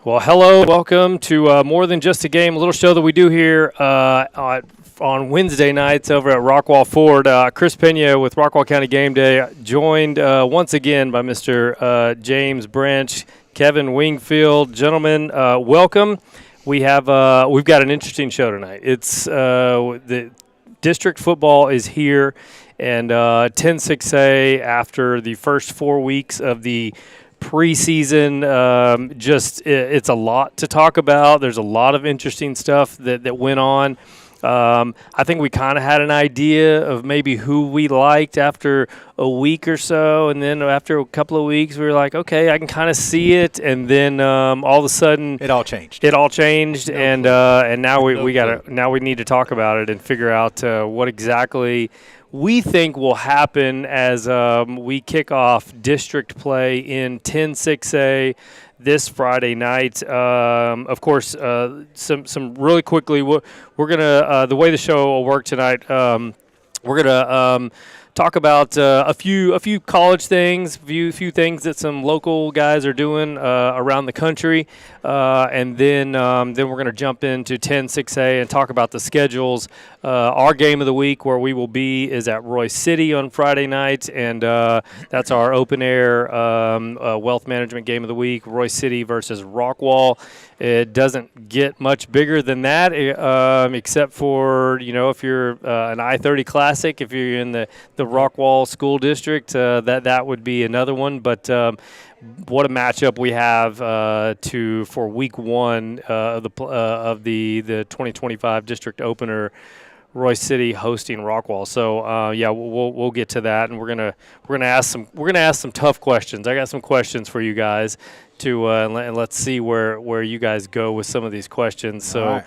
Well, hello, welcome to More Than Just a Game, a little show that we do here on Wednesday nights over at Rockwall Ford. Chris Pena with Rockwall County Game Day, joined once again by Mr. James Branch, Kevin Wingfield. Gentlemen, welcome. We've got an interesting show tonight. It's the district football is here, and 10-6A after the first 4 weeks of the preseason, it's a lot to talk about. There's a lot of interesting stuff that went on. I think we kind of had an idea of maybe who we liked after a week or so, and then after a couple of weeks, we were like, okay, I can kind of see it, and then all of a sudden, it all changed. And now we need to talk about it and figure out what exactly we think will happen as we kick off district play in 10-6A this Friday night. Of course, some really quickly, we're gonna the way the show will work tonight. We're gonna talk about a few college things, few things that some local guys are doing around the country, and then we're going to jump into 10-6A and talk about the schedules. Our game of the week where we will be is at Roy City on Friday night, and that's our open air wealth management game of the week, Roy City versus Rockwall. It doesn't get much bigger than that, except for, if you're an I-30 Classic, if you're in the Rockwall School District, that would be another one. But what a matchup we have for Week 1 of the 2025 District Opener. Roy City hosting Rockwall. So we'll get to that, and we're gonna ask some tough questions. I got some questions for you guys and let's see where you guys go with some of these questions. So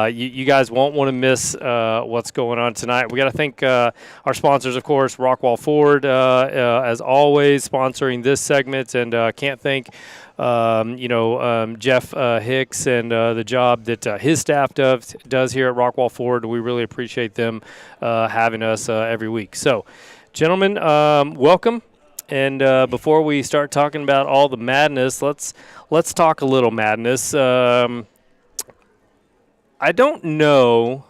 you guys won't want to miss what's going on tonight. We got to thank our sponsors, of course, Rockwall Ford, as always, sponsoring this segment, and can't thank Jeff Hicks and the job that his staff does here at Rockwall Ford. We really appreciate them having us every week. So, gentlemen, welcome. And before we start talking about all the madness, let's talk a little madness. I don't know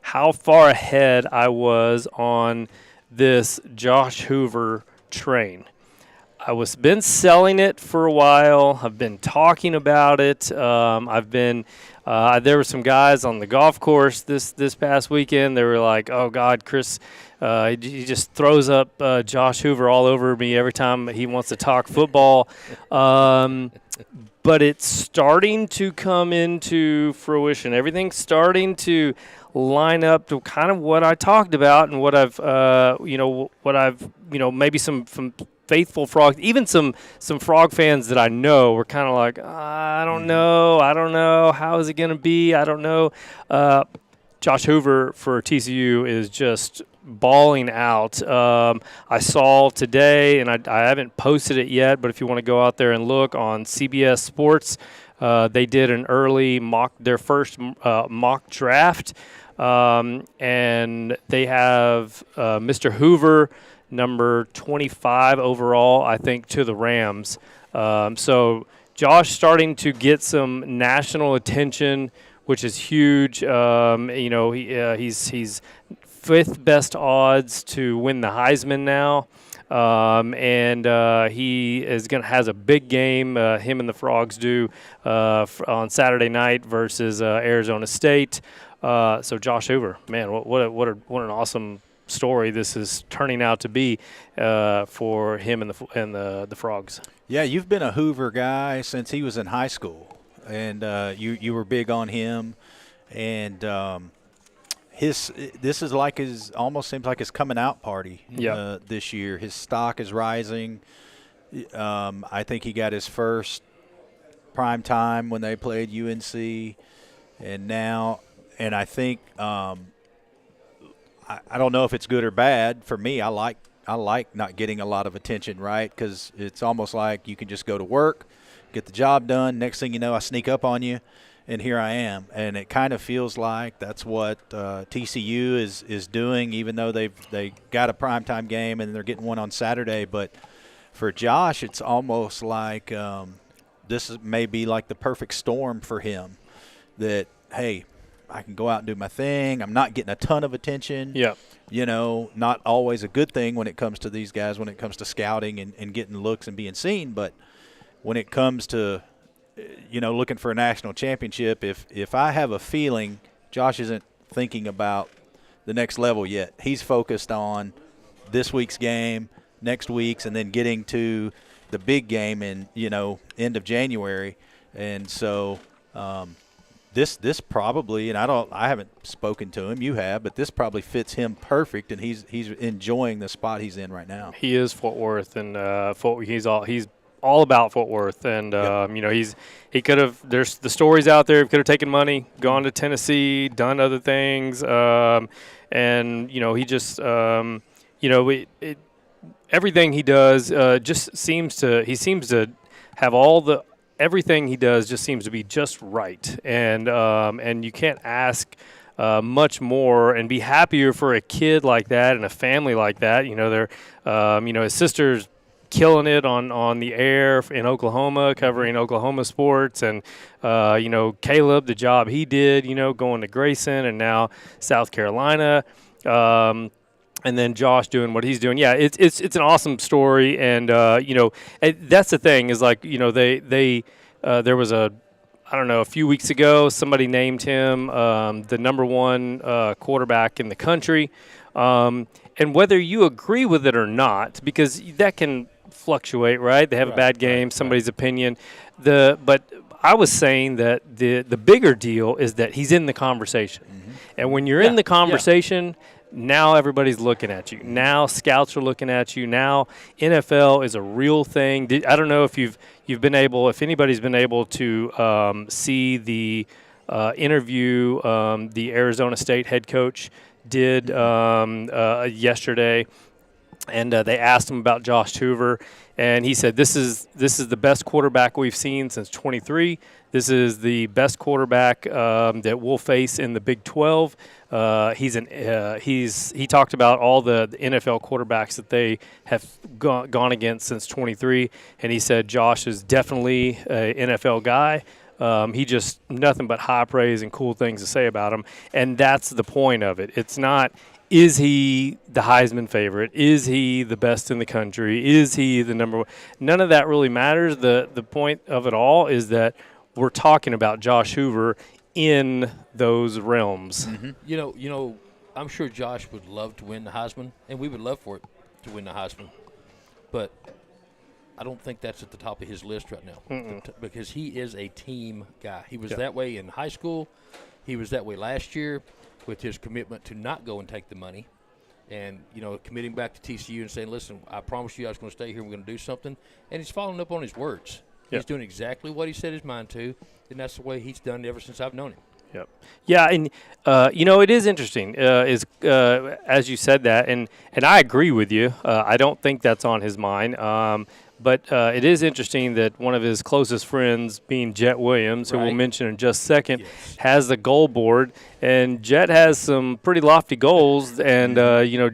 how far ahead I was on this Josh Hoover train. Been selling it for a while. I've been talking about it. There were some guys on the golf course this past weekend. They were like, "Oh God, Chris, he just throws up Josh Hoover all over me every time he wants to talk football." But it's starting to come into fruition. Everything's starting to line up to kind of what I talked about and what I've maybe some faithful Frog, even some Frog fans that I know were kind of like, I don't know, how is it going to be? I don't know. Josh Hoover for TCU is just balling out. I saw today, and I haven't posted it yet, but if you want to go out there and look on CBS Sports, they did an early their first mock draft, and they have Mr. Hoover, number 25 overall, I think, to the Rams. So Josh starting to get some national attention, which is huge. He's fifth best odds to win the Heisman now. And he has a big game. Him and the Frogs do on Saturday night versus Arizona State. So Josh Hoover, man, what an awesome story this is turning out to be for him and the Frogs. Yeah, you've been a Hoover guy since he was in high school, and you were big on him, and this is like almost seems like his coming out party. This year. His stock is rising. I think he got his first prime time when they played UNC, and I think I don't know if it's good or bad. For me, I like not getting a lot of attention, right? Because it's almost like you can just go to work, get the job done. Next thing you know, I sneak up on you, and here I am. And it kind of feels like that's what TCU is doing, even though they got a primetime game and they're getting one on Saturday. But for Josh, it's almost like may be like the perfect storm for him. That, hey, I can go out and do my thing. I'm not getting a ton of attention. Yeah. Not always a good thing when it comes to these guys, when it comes to scouting and getting looks and being seen. But when it comes to, looking for a national championship, if I have a feeling Josh isn't thinking about the next level yet, he's focused on this week's game, next week's, and then getting to the big game in, end of January. And so this probably, and I haven't spoken to him, you have, but this probably fits him perfect, and he's enjoying the spot he's in right now. He is Fort Worth, and he's all about Fort Worth, and he could have. There's the stories out there. He could have taken money, gone to Tennessee, done other things, and he just everything he does just seems to have everything he does just seems to be just right, and you can't ask much more and be happier for a kid like that and a family like that. His sister's killing it on the air in Oklahoma, covering Oklahoma sports, and Caleb, the job he did, going to Grayson and now South Carolina. And then Josh doing what he's doing. Yeah, it's an awesome story, and that's the thing is there was a few weeks ago somebody named him the number one quarterback in the country, and whether you agree with it or not, because that can fluctuate, right? They have a bad game, somebody's opinion. But I was saying that the bigger deal is that he's in the conversation, and when you're in the conversation. Now everybody's looking at you. Now scouts are looking at you. Now NFL is a real thing. I don't know if if anybody's been able to see the interview the Arizona State head coach did yesterday, and they asked him about Josh Hoover, and he said this is the best quarterback we've seen since 23. This is the best quarterback that we'll face in the Big 12. He talked about all the NFL quarterbacks that they have gone against since 23, and he said Josh is definitely an NFL guy. He just nothing but high praise and cool things to say about him, and that's the point of it. It's not, is he the Heisman favorite? Is he the best in the country? Is he the number one? None of that really matters. The point of it all is that we're talking about Josh Hoover in those realms. Mm-hmm. I'm sure Josh would love to win the Heisman, and we would love for it to win the Heisman. But I don't think that's at the top of his list right now because he is a team guy. He was that way in high school. He was that way last year with his commitment to not go and take the money and, committing back to TCU and saying, listen, I promised you I was going to stay here. We're going to do something. And he's following up on his words. He's doing exactly what he set his mind to, and that's the way he's done it ever since I've known him. Yep. Yeah, and it is interesting. As you said that, and I agree with you. I don't think that's on his mind. But it is interesting that one of his closest friends, being Jet Williams, who we'll mention in just a second, has the goal board, and Jet has some pretty lofty goals, and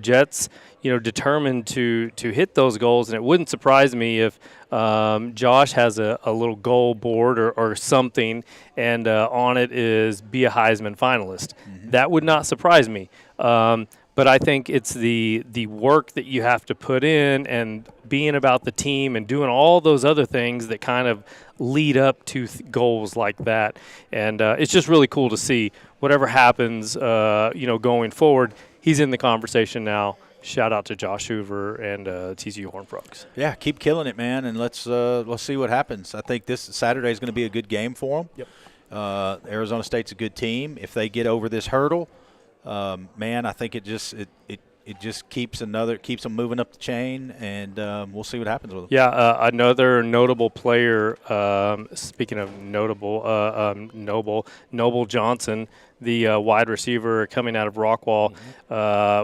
Jet's determined to hit those goals, and it wouldn't surprise me if Josh has a little goal board or something, and on it is be a Heisman finalist. That would not surprise me. But I think it's the work that you have to put in and being about the team and doing all those other things that kind of lead up to goals like that. And it's just really cool to see whatever happens, going forward. He's in the conversation now. Shout out to Josh Hoover and TCU Horned Frogs. Yeah, keep killing it, man, and let's see what happens. I think this Saturday is going to be a good game for them. Yep. Arizona State's a good team. If they get over this hurdle, man, I think it just keeps them moving up the chain, and we'll see what happens with them. Yeah, another notable player. Speaking of notable, Noble Johnson, the wide receiver coming out of Rockwall,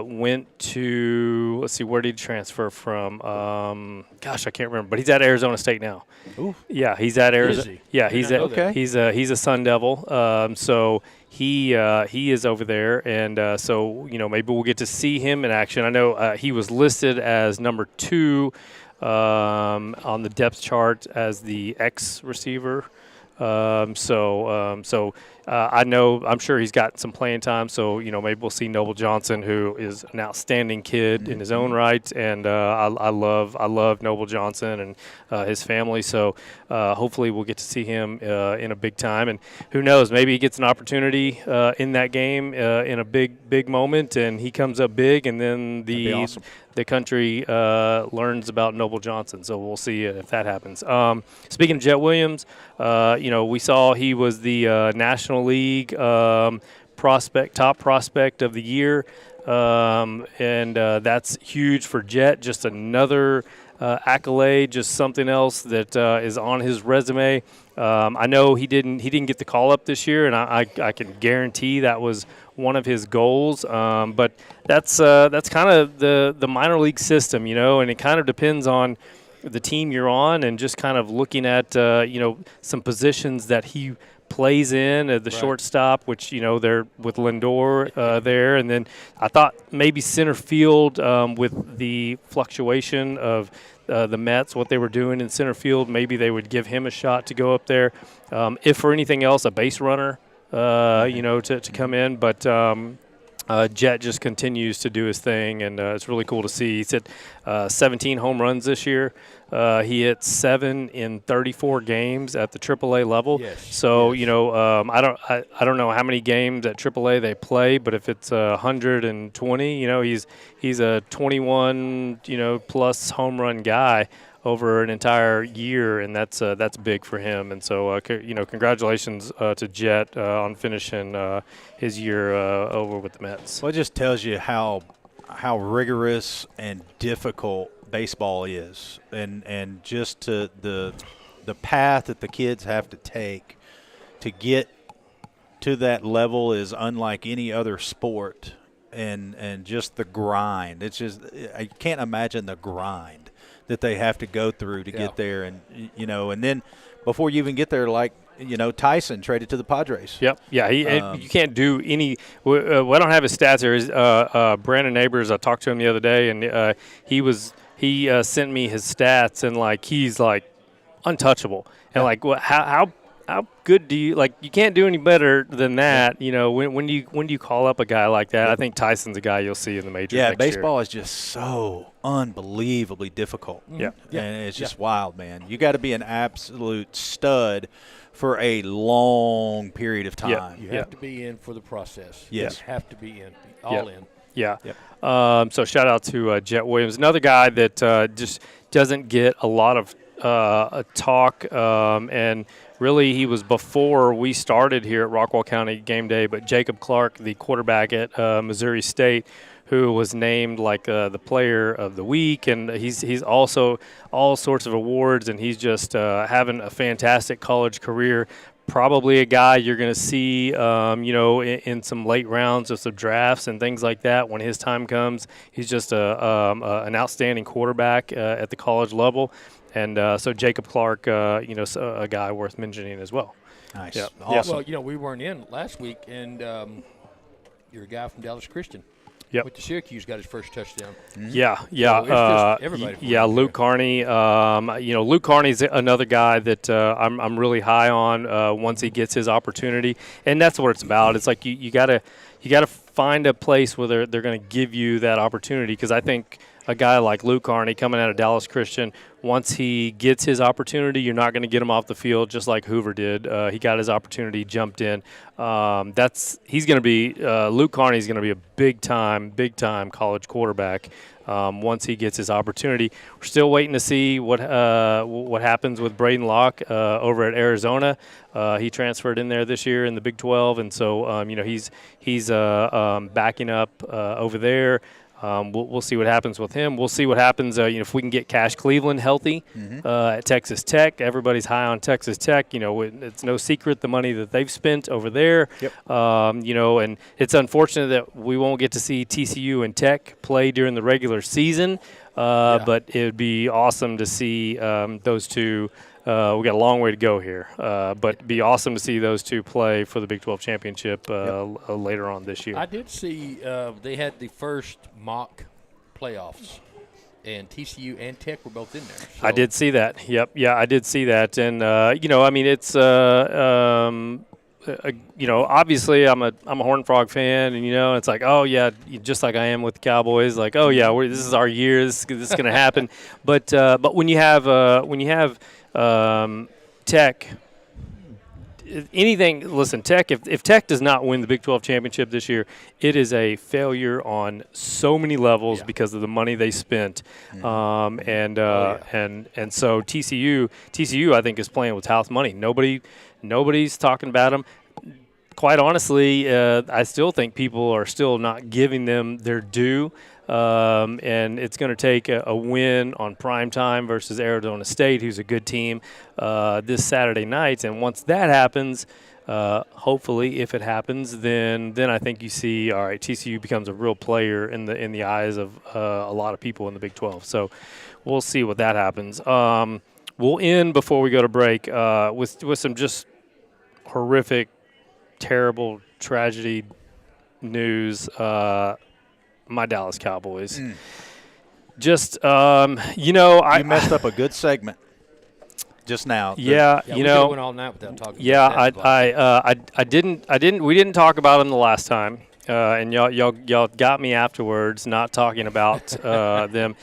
went to, let's see, where did he transfer from? I can't remember, but he's at Arizona State now. Ooh. Yeah, he's at Arizona. Is he? Yeah, he's a Sun Devil. So he is over there, and so maybe we'll get to see him in action. I know he was listed as number 2 on the depth chart as the X receiver. I'm sure he's got some playing time. So, maybe we'll see Noble Johnson, who is an outstanding kid in his own right. And I love Noble Johnson and his family. So hopefully we'll get to see him in a big time. And who knows, maybe he gets an opportunity in that game in a big moment, and he comes up big, and then the country learns about Noble Johnson. So we'll see if that happens. Speaking of Jet Williams, we saw he was the National League top prospect of the year, and that's huge for Jet. Just another accolade, just something else that is on his resume. I know he didn't get the call up this year, and I can guarantee that was one of his goals. But that's kind of the minor league system, and it kind of depends on the team you're on, and just kind of looking at some positions that he plays in at the shortstop, which they're with Lindor there, and then I thought maybe center field with the fluctuation of the Mets, what they were doing in center field, maybe they would give him a shot to go up there. If for anything else, a base runner, to come in, but. Jet just continues to do his thing, and it's really cool to see. He's hit 17 home runs this year. He hit 7 in 34 games at the AAA level. Yes. So yes. I don't know how many games at AAA they play, but if it's 120, he's a 21 plus home run guy over an entire year, and that's big for him. And so, congratulations to Jet on finishing his year over with the Mets. Well, it just tells you how rigorous and difficult baseball is, and just to the path that the kids have to take to get to that level is unlike any other sport, and just the grind. It's just, I can't imagine the grind that they have to go through to get there, and and then before you even get there, like Tyson traded to the Padres. Yep. Yeah. You can't do any. Well, I don't have his stats here. Brandon Neighbors, I talked to him the other day, and he sent me his stats, and he's untouchable, and how good do you you can't do any better than that. When do you call up a guy like that? I think Tyson's a guy you'll see in the majors next baseball year. is just so unbelievably difficult. Yeah. And it's just wild, man. You got to be an absolute stud for a long period of time. You have to be in for the process. Yes. You have to be in, all in. Yeah. Yep. So shout out to Jet Williams, another guy that just doesn't get a lot of talk, and really he was before we started here at Rockwall County Game Day, but Jacob Clark, the quarterback at Missouri State, who was named the player of the week, and he's also all sorts of awards, and he's just having a fantastic college career. Probably a guy you're going to see, in some late rounds of some drafts and things like that when his time comes. He's just an outstanding quarterback at the college level, and so Jacob Clark, a guy worth mentioning as well. Nice, yep. Awesome. Well, we weren't in last week, and you're a guy from Dallas Christian. Yep. Went to Syracuse, got his first touchdown. Mm-hmm. So it's just everybody. Luke Carney. Luke Carney's another guy that I'm really high on once he gets his opportunity, and that's what it's about. It's you gotta find a place where they're going to give you that opportunity, because I think a guy like Luke Carney coming out of Dallas Christian, once he gets his opportunity, you're not going to get him off the field just like Hoover did. He got his opportunity, jumped in. He's going to be Luke Carney's going to be a big time college quarterback once he gets his opportunity. We're still waiting to see what happens with Braden Locke over at Arizona. He transferred in there this year in the Big 12, and so he's backing up over there. We'll see what happens with him. We'll see what happens if we can get Cash Cleveland healthy at Texas Tech. Everybody's high on Texas Tech. It's no secret the money that they've spent over there. Yep. And it's unfortunate that we won't get to see TCU and Tech play during the regular season. But it would be awesome to see those two. We got a long way to go here, but it'd be awesome to see those two play for the Big 12 championship later on this year. I did see they had the first mock playoffs, and TCU and Tech were both in there. So. I did see that. Yep. Yeah, I did see that. And, I mean, it's obviously I'm a Horned Frog fan, and it's like, oh yeah, just like I am with the Cowboys, like, oh yeah, this is our year, this is going to happen. But when you have Tech, anything. Listen, Tech. If Tech does not win the Big 12 championship this year, it is a failure on so many levels because of the money they spent. And so TCU, I think, is playing with house money. Nobody's talking about them. Quite honestly, I still think people are still not giving them their due. And it's going to take a win on primetime versus Arizona State, who's a good team, this Saturday night. And once that happens, hopefully, if it happens, then I think you see, all right, TCU becomes a real player in the eyes of a lot of people in the Big 12. So we'll see what that happens. We'll end before we go to break with some just horrific, terrible tragedy news. My Dallas Cowboys. Just, you messed up a good segment just now. Yeah, we went all night without talking. Yeah, we didn't talk about them the last time, and y'all got me afterwards not talking about them.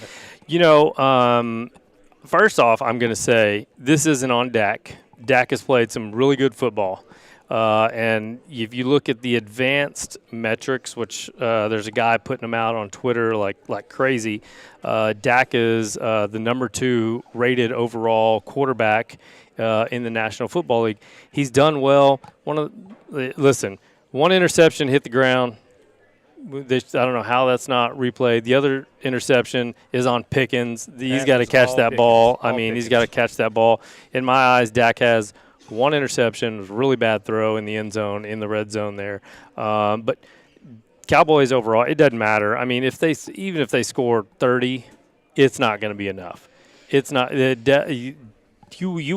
First off, I'm going to say this isn't on Dak. Dak has played some really good football. And if you look at the advanced metrics, which there's a guy putting them out on Twitter like crazy, Dak is the number 2 rated overall quarterback in the National Football League. He's done well. One interception hit the ground. I don't know how that's not replayed. The other interception is on Pickens. He's got to catch that ball. He's got to catch that ball. In my eyes, Dak has one interception, really bad throw in the end zone, in the red zone there. But Cowboys overall, it doesn't matter. I mean, even if they score 30, it's not going to be enough. It's not. You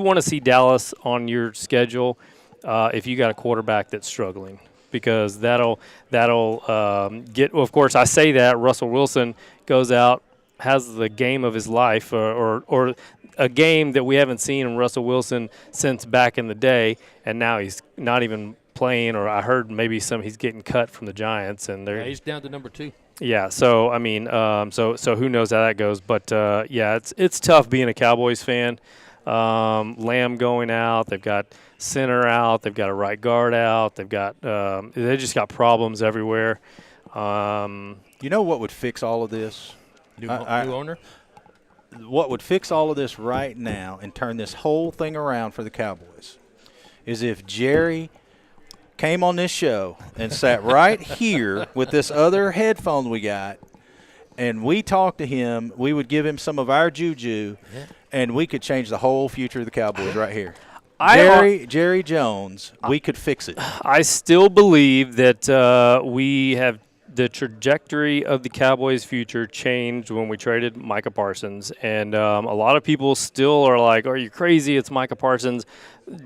want to see Dallas on your schedule if you got a quarterback that's struggling, because that'll get. Well, of course, I say that Russell Wilson goes out, has the game of his life, or a game that we haven't seen in Russell Wilson since back in the day, and now he's not even playing, or I heard maybe he's getting cut from the Giants, and he's down to number 2. Yeah, so I mean, so who knows how that goes? But it's tough being a Cowboys fan. Lamb going out, they've got center out, they've got a right guard out, they just got problems everywhere. You know what would fix all of this? New owner? What would fix all of this right now and turn this whole thing around for the Cowboys is if Jerry came on this show and sat right here with this other headphone we got, and we talked to him. We would give him some of our juju, and we could change the whole future of the Cowboys right here. Jerry Jones, we could fix it. I still believe that we have the trajectory of the Cowboys' future changed when we traded Micah Parsons. And a lot of people still are like, are you crazy? It's Micah Parsons.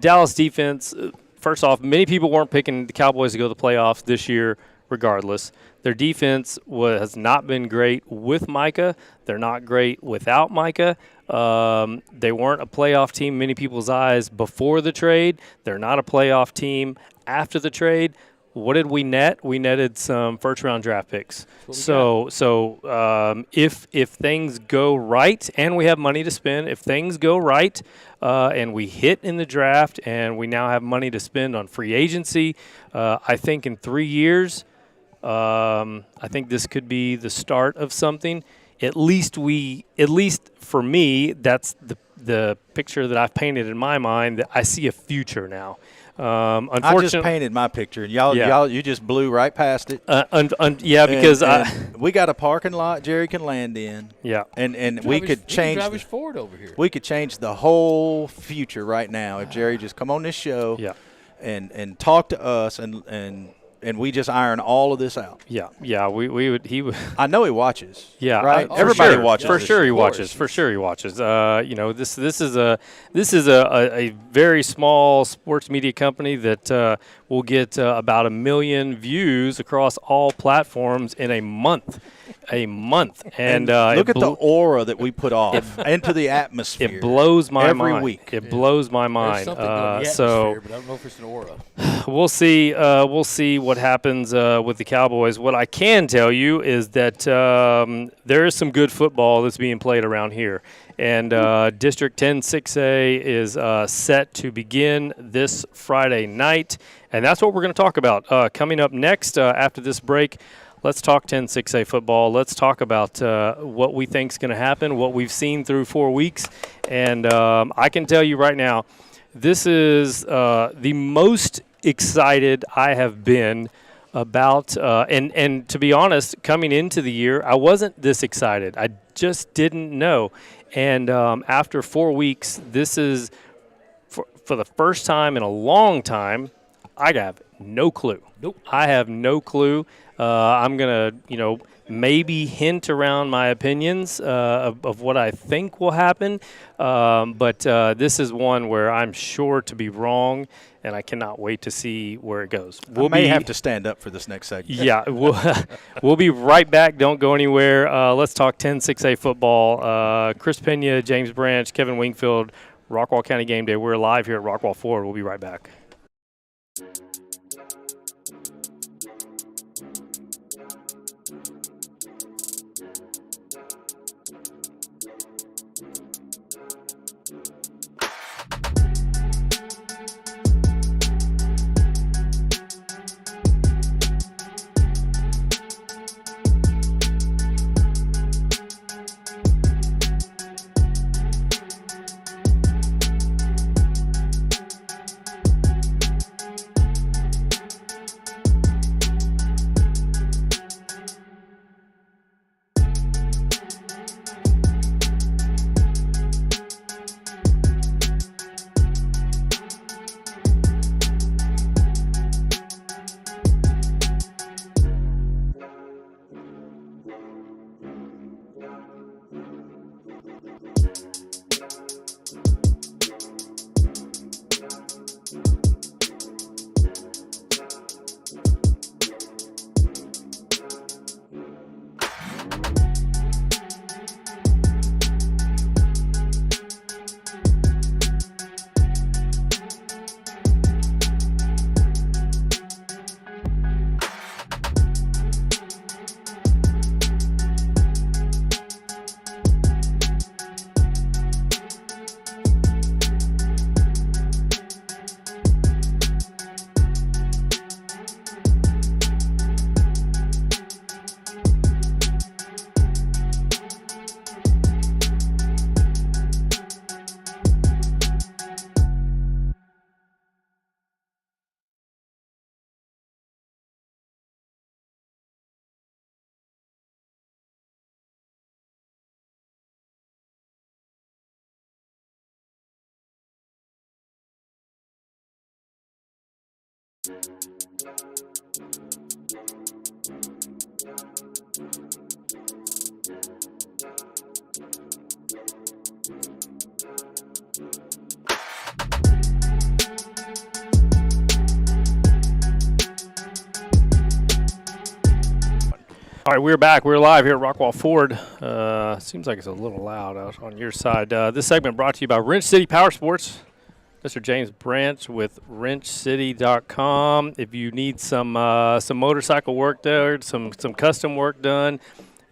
Dallas defense, first off, many people weren't picking the Cowboys to go to the playoffs this year regardless. Their defense has not been great with Micah. They're not great without Micah. They weren't a playoff team in many people's eyes before the trade. They're not a playoff team after the trade. What did we net? We netted some first-round draft picks. So if things go right, and we have money to spend, if things go right, and we hit in the draft, and we now have money to spend on free agency, I think in 3 years, I think this could be the start of something. At least for me, that's the picture that I've painted in my mind. That I see a future now. I just painted my picture, and y'all, you just blew right past it. Because we got a parking lot Jerry can land in. Yeah, and we could change. Drive his Ford over here. We could change the whole future right now if Jerry just come on this show. Yeah. and talk to us and and we just iron all of this out. Yeah. We would. He would. I know he watches. Yeah, right. for Everybody sure. watches. For this sure, he show. watches. For sure, he watches. This is a very small sports media company that will get about 1 million views across all platforms in a month. And look at the aura that we put off into the atmosphere. It blows my every mind. week. It blows my There's mind. something going the So atmosphere, but I don't know if it's an aura. we'll see. We'll see what happens with the Cowboys. What I can tell you is that there is some good football that's being played around here, and District 10 6A is set to begin this Friday night, and that's what we're going to talk about coming up next after this break. Let's talk 10 6A football. Let's talk about what we think is going to happen, what we've seen through 4 weeks, and I can tell you right now, this is the most excited I have been about, and to be honest, coming into the year, I wasn't this excited. I just didn't know. And after 4 weeks, this is, for the first time in a long time, I have no clue. Nope. I have no clue. I'm going to, maybe hint around my opinions of what I think will happen. But this is one where I'm sure to be wrong, and I cannot wait to see where it goes. I may have to stand up for this next segment. Yeah, we'll be right back. Don't go anywhere. Let's talk 10-6A football. Chris Pena, James Branch, Kevin Wingfield, Rockwall County Game Day. We're live here at Rockwall Ford. We'll be right back. All right, we're back. We're live here at Rockwall Ford. Seems like it's a little loud out on your side. This segment brought to you by Wrench City Power Sports. Mr. James Branch with WrenchCity.com. If you need some motorcycle work there, some custom work done,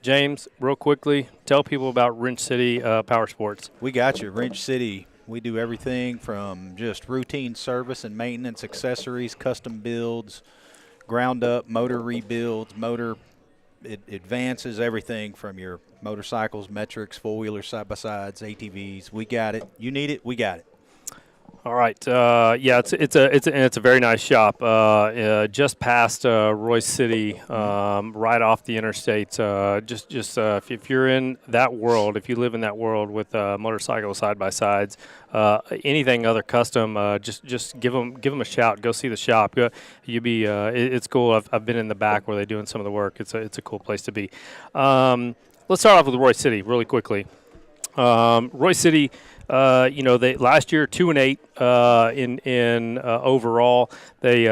James, real quickly, tell people about Wrench City Power Sports. We got you, Wrench City. We do everything from just routine service and maintenance, accessories, custom builds, ground up, motor rebuilds, it advances everything from your motorcycles, metrics, four-wheelers, side-by-sides, ATVs. We got it. You need it, we got it. All right. Yeah, it's a very nice shop. Just past Royce City, right off the interstate. If you're in that world, if you live in that world with motorcycle side by sides, anything other custom, just give them a shout. Go see the shop. It's cool. I've been in the back where they're doing some of the work. It's a cool place to be. Let's start off with Royce City really quickly. Royce City. They last year 2-8 in overall. They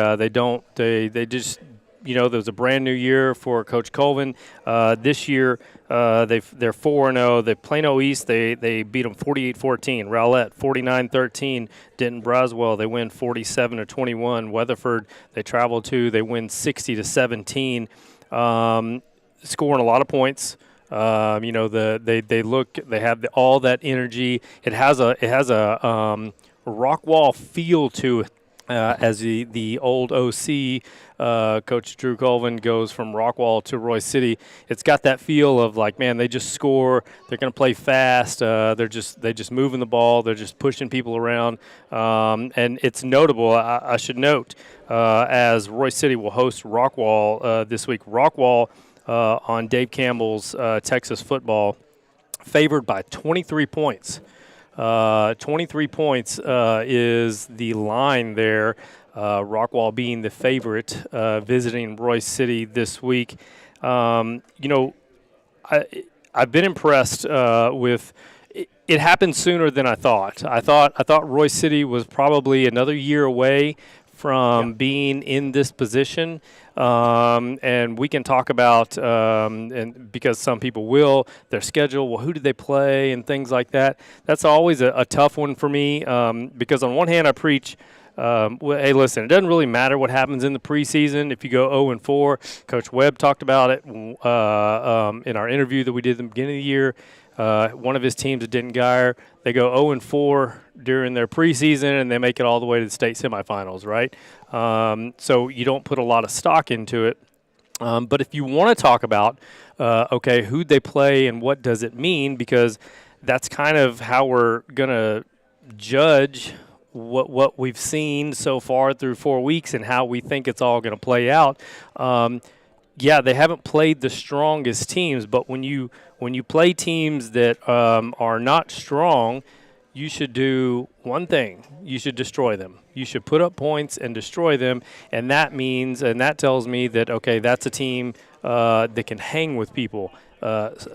just there was a brand new year for Coach Colvin. This year they're 4-0. They Plano East they beat them 48-14. Rowlett 49-13. Denton Braswell they win 47-21. Weatherford they travel to they win 60-17. Scoring a lot of points. They have all that energy. It has a rock wall feel to it, as the old OC Coach Drew Colvin goes from Rockwall to Royce City. It's got that feel of like, man, they just score. They're going to play fast. They're just moving the ball. They're just pushing people around. And it's notable. I should note as Royce City will host Rockwall this week. Rockwall. On Dave Campbell's Texas football, favored by 23 points. 23 points is the line there. Rockwall being the favorite, visiting Royce City this week. I've been impressed with. It happened sooner than I thought. I thought Royce City was probably another year away from being in this position. And we can talk about, and because some people will, their schedule, well, who did they play and things like that. That's always a tough one for me because on one hand I preach, hey, listen, it doesn't really matter what happens in the preseason. If you go 0-4, Coach Webb talked about it in our interview that we did at the beginning of the year. One of his teams at Denton Geyer, they go 0-4 during their preseason, and they make it all the way to the state semifinals, right? So you don't put a lot of stock into it. But if you want to talk about, who'd they play and what does it mean, because that's kind of how we're going to judge what we've seen so far through 4 weeks and how we think it's all going to play out. They haven't played the strongest teams, but when you play teams that are not strong, you should do one thing. You should destroy them. You should put up points and destroy them, and that means, and that tells me that, okay, that's a team that can hang with people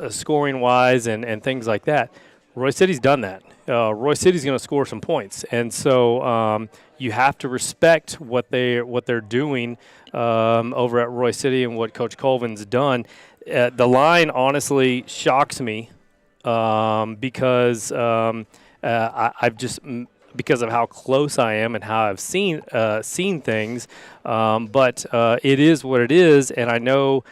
scoring-wise and things like that. Royce City's done that. Royce City's going to score some points, and so you have to respect what they're doing over at Royce City and what Coach Colvin's done. The line honestly shocks me because I've just because of how close I am and how I've seen things. But it is what it is, and I know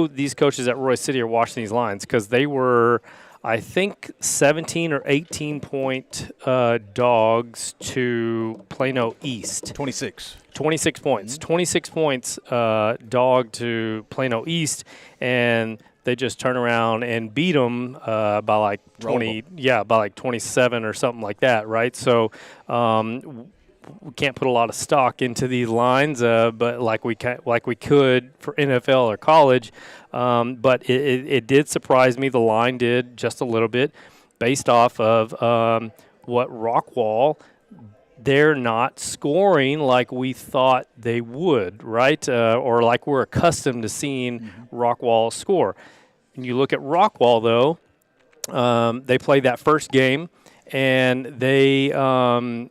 these coaches at Royce City are watching these lines because they were, I think, 17 or 18 point dogs to Plano East. 26 points. 26 points dog to Plano East, and they just turn around and beat them by like 20, by like 27 or something like that, right? So we can't put a lot of stock into these lines, but like we could for NFL or college. But it did surprise me. The line did just a little bit, based off of what Rockwall. They're not scoring like we thought they would, right? Or like we're accustomed to seeing Rockwall score. And you look at Rockwall, though, they played that first game, and they, to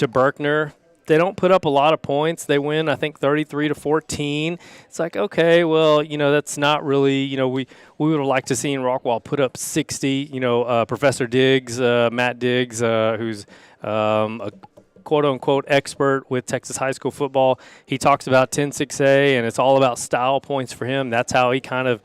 Berkner, they don't put up a lot of points. They win, I think, 33-14. It's like, okay, well, that's not really, we would have liked to see Rockwall put up 60. Professor Diggs, Matt Diggs, who's a quote-unquote expert with Texas high school football. He talks about 10-6A, and it's all about style points for him. That's how he kind of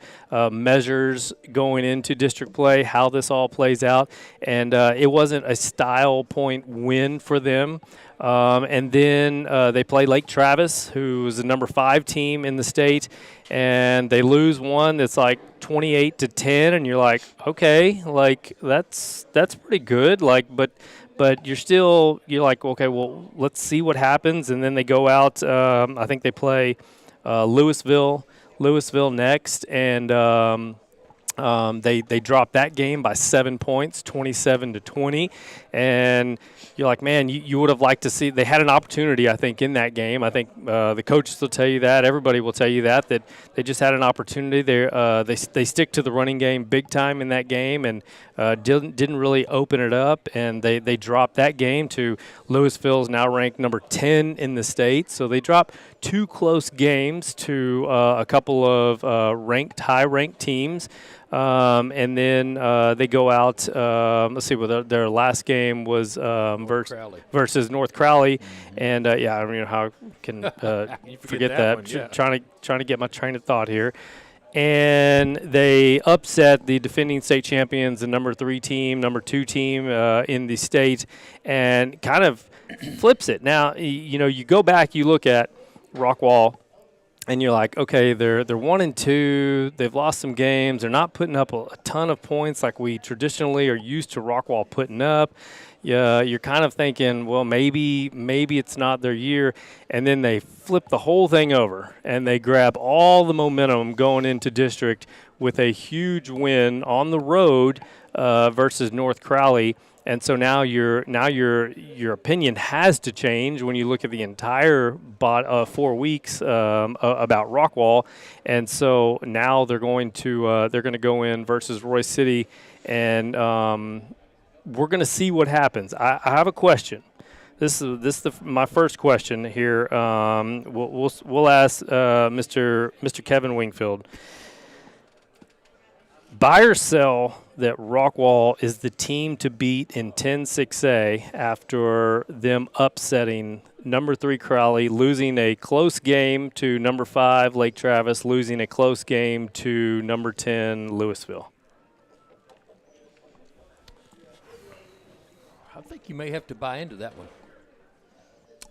measures going into district play, how this all plays out. And it wasn't a style point win for them. And then they play Lake Travis, who's the number 5 team in the state, and they lose one that's like 28-10, and you're like, okay, like that's pretty good. Like, but but you're like, okay, well, let's see what happens. And then they go out. I think they play Louisville next, and they dropped that game by 7 points, 27-20, and you're like, man, you would have liked to see. They had an opportunity, I think, in that game. I think the coaches will tell you that. Everybody will tell you that they just had an opportunity. They stick to the running game big time in that game, and didn't really open it up. And they dropped that game to Louisville's now ranked number 10 in the state. So they dropped two close games to a couple of high ranked teams. And then they go out. Let's see, their last game was versus North Crowley, and I don't know how I can forget that. One, yeah. Trying to get my train of thought here, and they upset the defending state champions, the number 3 team, number 2 team in the state, and kind of flips it. Now you go back, you look at Rockwall. And you're like, okay, they're 1-2. They've lost some games. They're not putting up a ton of points like we traditionally are used to Rockwall putting up. Yeah, you're kind of thinking, well, maybe it's not their year. And then they flip the whole thing over, and they grab all the momentum going into district with a huge win on the road versus North Crowley. And so now your opinion has to change when you look at the entire 4 weeks about Rockwall, and so now they're going to go in versus Royce City, and we're going to see what happens. I have a question. This is my first question here. We'll ask Mr. Kevin Wingfield. Buy or sell that Rockwall is the team to beat in 10-6A after them upsetting number 3 Crowley, losing a close game to number 5 Lake Travis, losing a close game to number 10 Louisville? I think you may have to buy into that one.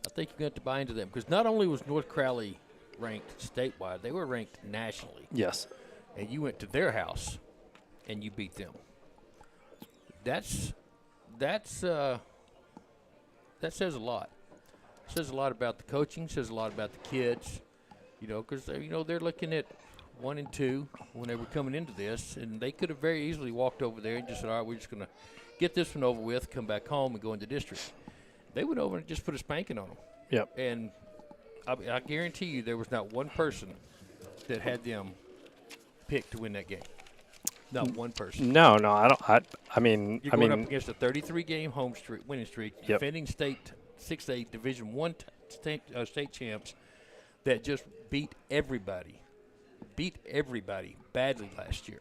I think you're going to have to buy into them because not only was North Crowley ranked statewide, they were ranked nationally. Yes. And you went to their house and you beat them. That says a lot. It says a lot about the coaching. Says a lot about the kids. Because they're looking at 1-2 when they were coming into this, and they could have very easily walked over there and just said, all right, we're just going to get this one over with, come back home, and go into district. They went over and just put a spanking on them. Yep. And I guarantee you there was not one person that had them picked to win that game. Not one person. No, I don't. I mean, you're going up against a 33-game winning streak, yep. defending state 6A Division I state champs that just beat everybody badly last year.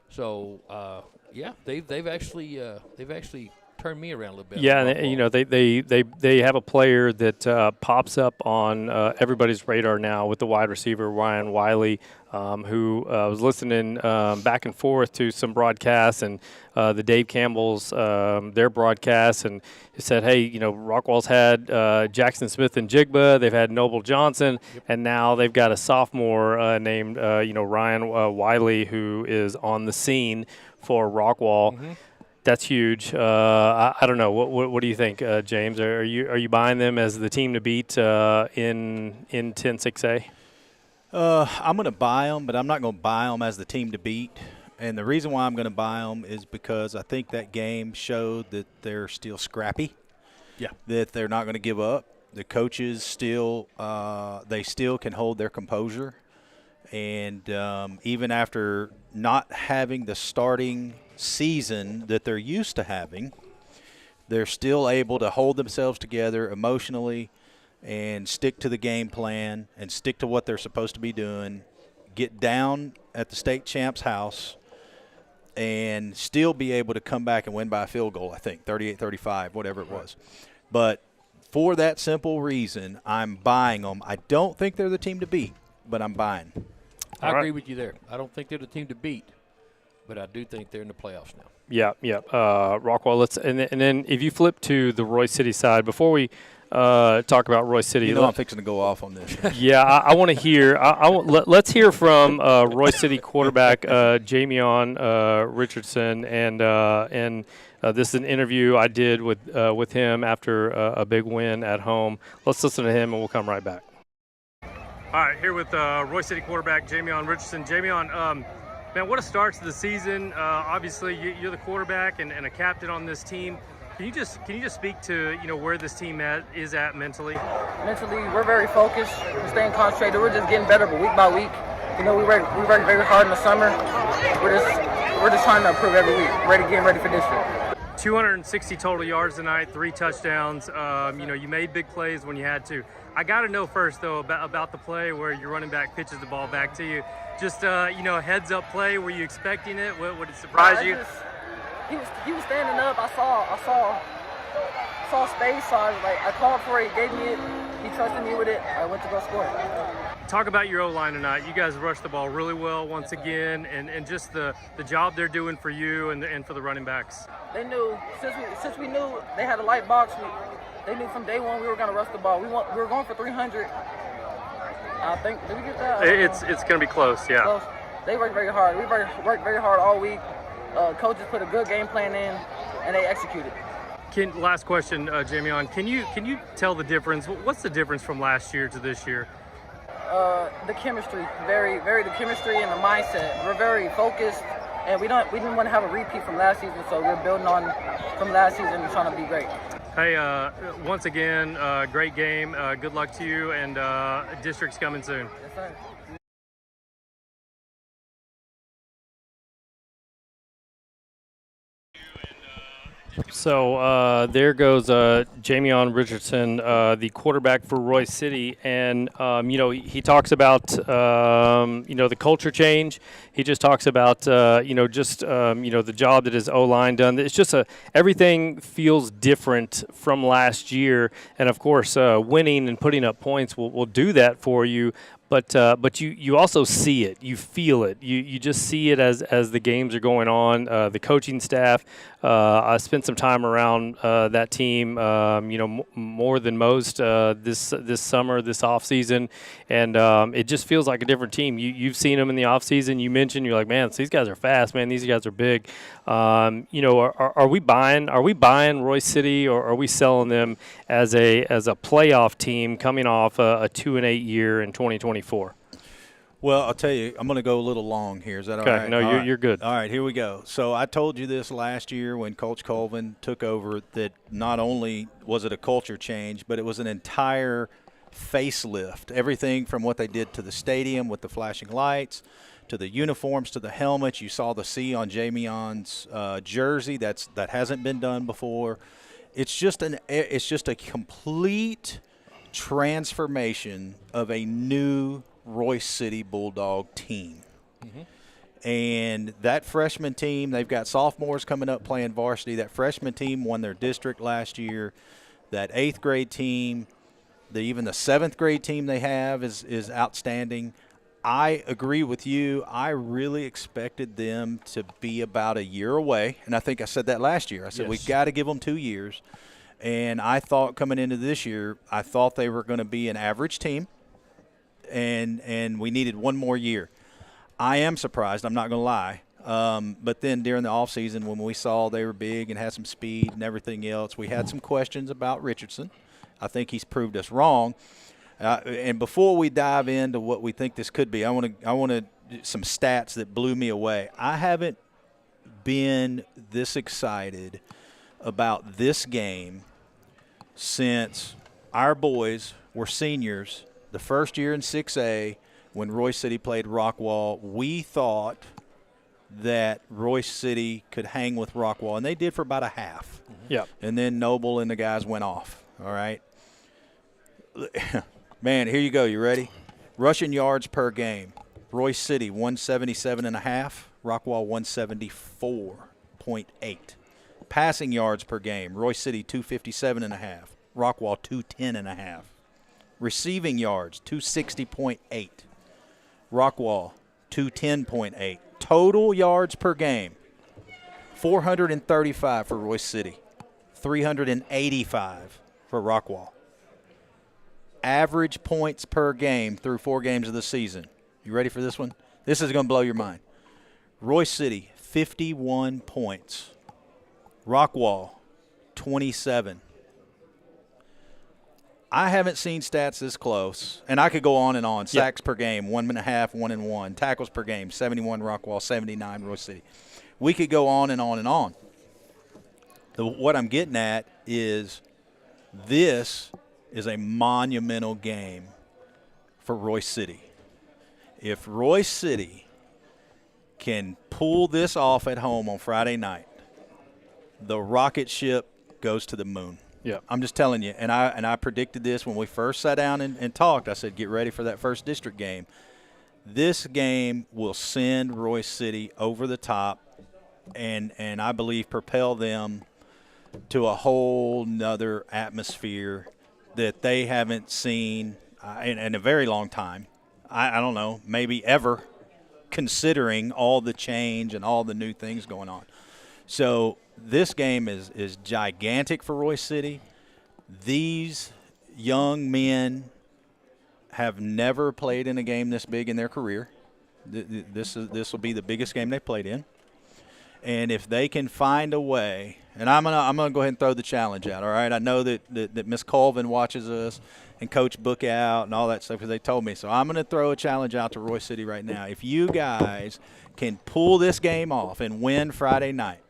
So they've actually turned me around a little bit. Yeah, and they have a player that pops up on everybody's radar now with the wide receiver Ryan Wiley, who was listening back and forth to some broadcasts and the Dave Campbell's their broadcasts, and he said, hey, Rockwall's had Jackson Smith and Jigba, they've had Noble Johnson, yep. And now they've got a sophomore named Ryan Wiley, who is on the scene for Rockwall. Mm-hmm. That's huge. I don't know. What do you think, James? Are you buying them as the team to beat in 10-6A? I'm going to buy them, but I'm not going to buy them as the team to beat. And the reason why I'm going to buy them is because I think that game showed that they're still scrappy. Yeah. That they're not going to give up. The coaches still can hold their composure, and even after not having the starting season that they're used to having, they're still able to hold themselves together emotionally and stick to the game plan and stick to what they're supposed to be doing, get down at the state champ's house, and still be able to come back and win by a field goal, I think, 38-35, whatever it was. But for that simple reason, I'm buying them. I don't think they're the team to beat, but I'm buying. I agree with you there. I don't think they're the team to beat, but I do think they're in the playoffs now. Yeah. Rockwall. And then if you flip to the Royce City side, before we talk about Royce City, I'm fixing to go off on this. Yeah, I want to hear. Let's hear from Royce City quarterback Jamion Richardson, and This is an interview I did with him after a big win at home. Let's listen to him, and we'll come right back. All right, here with Royce City quarterback Jamion Richardson. Jamion, man, what a start to the season. Obviously, you're the quarterback and a captain on this team. Can you just speak to where this team is at mentally? Mentally, we're very focused. We're staying concentrated. We're just getting better, but week by week. We work very hard in the summer. We're just trying to improve every week. Getting ready for district. 260 total yards tonight, 3 touchdowns. You made big plays when you had to. I got to know first, though, about the play where your running back pitches the ball back to you. Just, heads up play. Were you expecting it? Would it surprise you? He was standing up. I saw space, so I called for it. He gave me it. He trusted me with it. I went to go score it. Talk about your O-line tonight. You guys rushed the ball really well once again, and just the job they're doing for you and for the running backs. They knew, since we knew they had a light box, they knew from day one we were going to rush the ball. We were going for 300. I think, did we get that? It's going to be close, yeah. Close. They worked very hard. We worked very hard all week. Coaches put a good game plan in, and they executed. Last question, Jamion. Can you tell the difference? What's the difference from last year to this year? The chemistry, the chemistry and the mindset. We're very focused, and we didn't want to have a repeat from last season, so we're building on from last season and trying to be great. Hey, once again, great game. Good luck to you, and district's coming soon. Yes, sir. So there goes Jamion Richardson, the quarterback for Royce City, and he talks about the culture change. He just talks about the job that his O-line done. It's just everything feels different from last year, and of course, winning and putting up points will do that for you. But you also see it, you feel it, you just see it as the games are going on. The coaching staff, I spent some time around that team, more than most this summer, this off season, and it just feels like a different team. You've seen them in the off season. You mentioned you're like, man, these guys are fast, man. These guys are big. Are we buying Royce City, or are we selling them as a playoff team coming off a 2-8 year in 2024? Well, I'll tell you, I'm going to go a little long here. Is that okay? All right? No, you're good. All right, here we go. So I told you this last year when Coach Colvin took over, that not only was it a culture change, but it was an entire facelift. Everything from what they did to the stadium with the flashing lights, to the uniforms, to the helmets. You saw the C on Jamion's jersey. That hasn't been done before. It's just a complete transformation of a new Royce City Bulldog team. Mm-hmm. And that freshman team, they've got sophomores coming up playing varsity. That freshman team won their district last year. That 8th grade team, even the 7th grade team they have is outstanding. I agree with you. I really expected them to be about a year away, and I think I said that last year. I said, We've got to give them 2 years. And I thought coming into this year, I thought they were going to be an average team, and we needed 1 more year. I am surprised, I'm not going to lie. But then during the offseason, when we saw they were big and had some speed and everything else, we had some questions about Richardson. I think he's proved us wrong. And before we dive into what we think this could be, I want to some stats that blew me away. I haven't been this excited about this game since our boys were seniors the first year in 6A when Royce City played Rockwall. We thought that Royce City could hang with Rockwall, and they did for about a half. Yeah. And then Noble and the guys went off, all right? Man, here you go. You ready? Rushing yards per game. Royce City, 177.5. Rockwall, 174.8. Passing yards per game. Royce City, 257.5. Rockwall, 210.5. Receiving yards, 260.8. Rockwall, 210.8. Total yards per game, 435 for Royce City, 385 for Rockwall. Average points per game through 4 games of the season. You ready for this one? This is going to blow your mind. Royce City, 51 points. Rockwall, 27. I haven't seen stats this close, and I could go on and on. Sacks per game, 1.5, 1-1. Tackles per game, 71 Rockwall, 79 Royce City. We could go on and on and on. What I'm getting at is this is a monumental game for Royce City. If Royce City can pull this off at home on Friday night, the rocket ship goes to the moon. Yeah, I'm just telling you, and I predicted this when we first sat down and talked. I said, get ready for that first district game. This game will send Royce City over the top and I believe propel them to a whole nother atmosphere that they haven't seen in a very long time. I don't know, maybe ever, considering all the change and all the new things going on. So this game is gigantic for Royce City. These young men have never played in a game this big in their career. This will be the biggest game they played in. And if they can find a way, and I'm gonna go ahead and throw the challenge out. All right, I know that Miss Colvin watches us and Coach Book out and all that stuff because they told me. So I'm gonna throw a challenge out to Royce City right now. If you guys can pull this game off and win Friday night,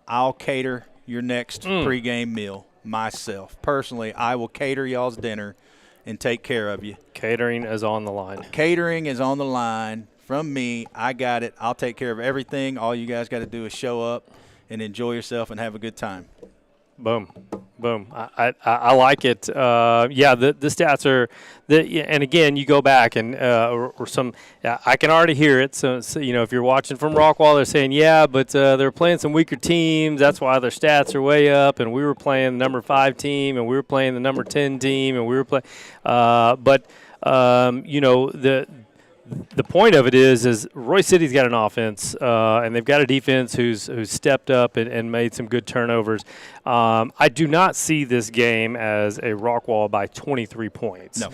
I'll cater your next pregame meal myself. Personally, I will cater y'all's dinner and take care of you. Catering is on the line. Catering is on the line from me. I got it. I'll take care of everything. All you guys got to do is show up and enjoy yourself and have a good time. Boom. Boom. I like it. The stats are – and, again, you go back and or some – I can already hear it. So, if you're watching from Rockwall, they're saying, but they're playing some weaker teams. That's why their stats are way up. And we were playing the number 5 team, and we were playing the number 10 team, and we were playing the point of it is Royce City's got an offense and they've got a defense who's stepped up and made some good turnovers. I do not see this game as a Rockwall by 23 points. No.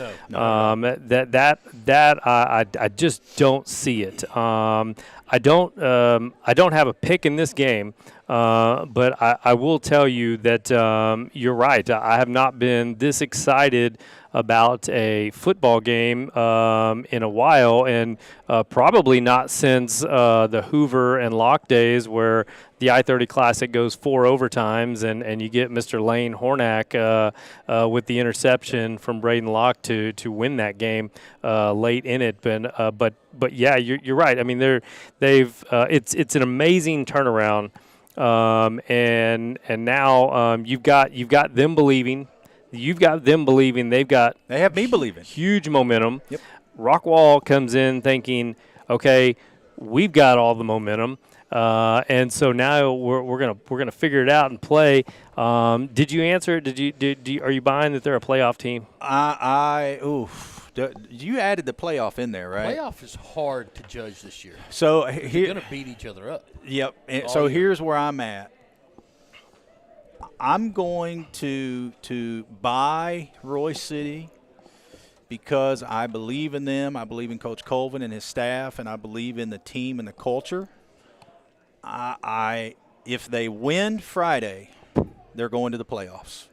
I just don't see it. I don't have a pick in this game, but I will tell you that you're right. I have not been this excited about a football game in a while, and probably not since the Hoover and Locke days where the I-30 Classic goes 4 overtimes and you get Mr. Lane Hornack with the interception from Braden Locke to win that game late in it. But yeah, you're right. I mean, it's an amazing turnaround, and now you've got them believing. You've got them believing. They have me believing. Huge momentum. Yep. Rockwall comes in thinking, okay, we've got all the momentum, and so now we're gonna figure it out and play. Did you answer it? Are you buying that they're a playoff team? You added the playoff in there, right? Playoff is hard to judge this year. So you're going to beat each other up. Yep. And so here's where I'm at. I'm going to buy Royce City because I believe in them. I believe in Coach Colvin and his staff, and I believe in the team and the culture. If they win Friday, they're going to the playoffs.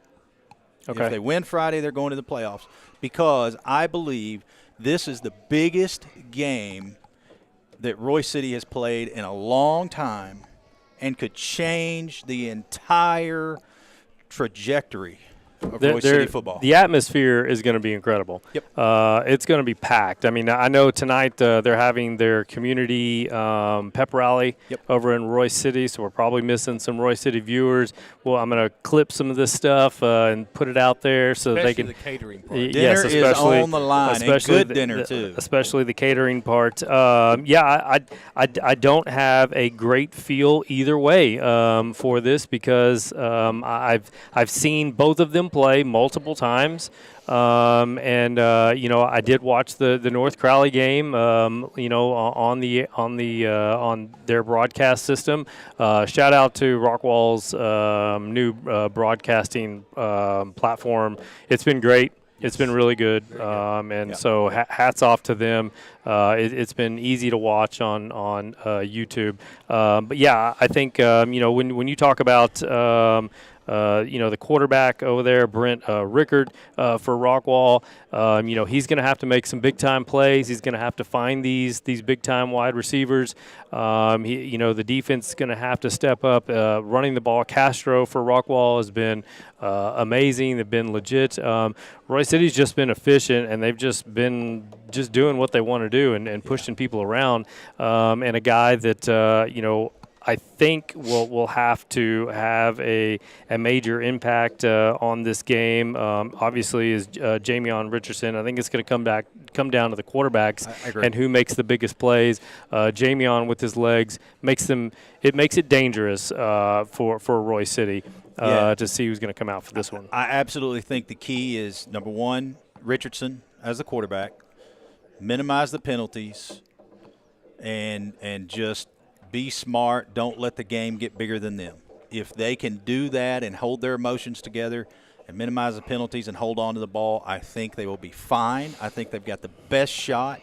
Okay. If they win Friday, they're going to the playoffs because I believe this is the biggest game that Royce City has played in a long time and could change the entire trajectory of Royce City football. The atmosphere is going to be incredible. Yep. It's going to be packed. I mean, I know tonight they're having their community pep rally over in Royce City, so we're probably missing some Royce City viewers. Well, I'm going to clip some of this stuff and put it out there so they can. The catering part. Dinner is on the line, and good dinner too. Especially the catering part. I don't have a great feel either way for this because I've seen both of them play multiple times, I did watch the North Crowley game, on their broadcast system. Shout out to Rockwall's new broadcasting platform. It's been great. It's been really good, so hats off to them. It's been easy to watch on YouTube. But yeah, I think when you talk about the quarterback over there, Brent Rickard for Rockwall, he's going to have to make some big time plays. He's going to have to find these big time wide receivers. The defense is going to have to step up. Running the ball, Castro for Rockwall has been amazing. They've been legit. Roy City's just been efficient, and they've just been doing what they want to do and pushing people around. And a guy that I think will have to have a major impact on this game. Obviously, is Jamion Richardson. I think it's going to come down to the quarterbacks and who makes the biggest plays. Jamion with his legs makes it dangerous for Roy City to see who's going to come out for this one. I absolutely think the key is, number one, Richardson as the quarterback, minimize the penalties, and just be smart. Don't let the game get bigger than them. If they can do that and hold their emotions together and minimize the penalties and hold on to the ball, I think they will be fine. I think they've got the best shot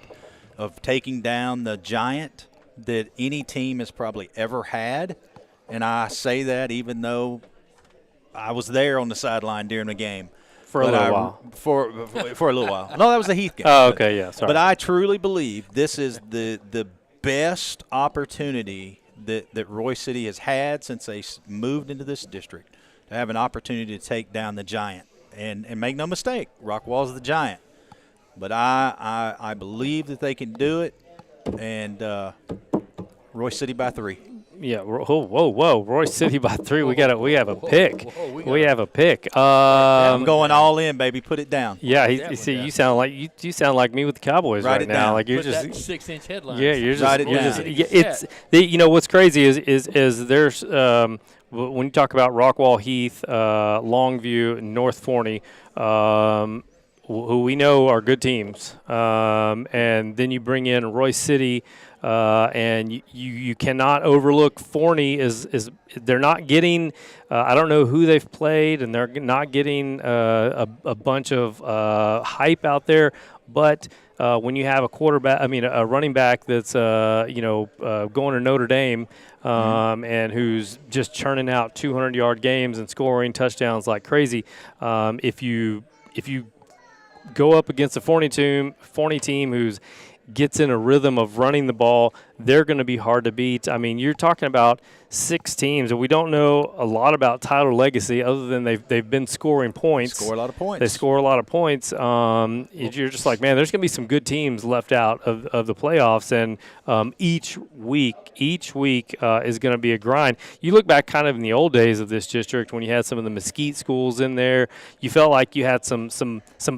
of taking down the giant that any team has probably ever had. And I say that even though I was there on the sideline during the game. For a little while. For a little while. No, that was the Heath game. Oh, okay, yeah, sorry. But I truly believe this is the best opportunity that Roy City has had since they moved into this district, to have an opportunity to take down the giant. And make no mistake, Rockwall's the giant. But I believe that they can do it, and Roy City by 3. Yeah. Whoa! Roy City by 3. We have a pick. We have a pick. I'm going all in, baby. Put it down. Yeah. You sound like you sound like me with the Cowboys right now. Down. Like you're Put just that 6-inch headline. Yeah. You're just. Write it You're down. just. It's what's crazy is there's when you talk about Rockwall, Heath, Longview, and North Forney. Who we know are good teams, and then you bring in Roy City, and you cannot overlook Forney. Is they're not getting? I don't know who they've played, and they're not getting a bunch of hype out there. But when you have a running back that's going to Notre Dame, and who's just churning out 200-yard games and scoring touchdowns like crazy, if you go up against a Forney team who's gets in a rhythm of running the ball, they're going to be hard to beat. I mean, you're talking about 6 teams, and we don't know a lot about Tyler Legacy other than they've been scoring points. Score a lot of points. They score a lot of points. You're just like, man, there's going to be some good teams left out of the playoffs, and each week is going to be a grind. You look back kind of in the old days of this district when you had some of the Mesquite schools in there. You felt like you had some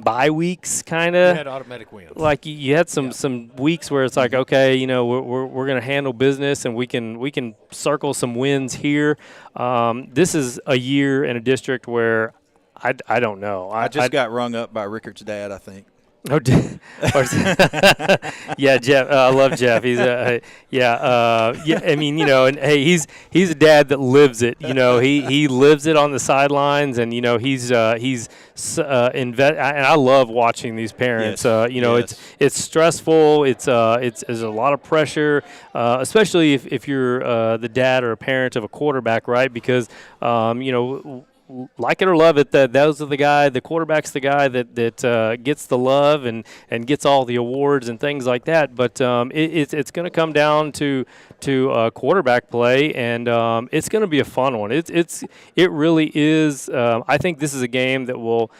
bye weeks, kind of. You had automatic wins. Like you had some weeks where it's like, okay, we're going to handle business, and we can circle some wins here. This is a year in a district where I don't know. I got rung up by Rickard's dad, I think. Oh, yeah, Jeff. I love Jeff. He's I mean, and hey, he's a dad that lives it. He lives it on the sidelines, and he's and I love watching these parents. Yes. It's stressful. It's there's a lot of pressure, especially if you're the dad or a parent of a quarterback, right? Because like it or love it, the quarterback's the guy that gets the love and gets all the awards and things like that. But it's going to come down to quarterback play, and it's going to be a fun one. It really is. I think this is a game that will.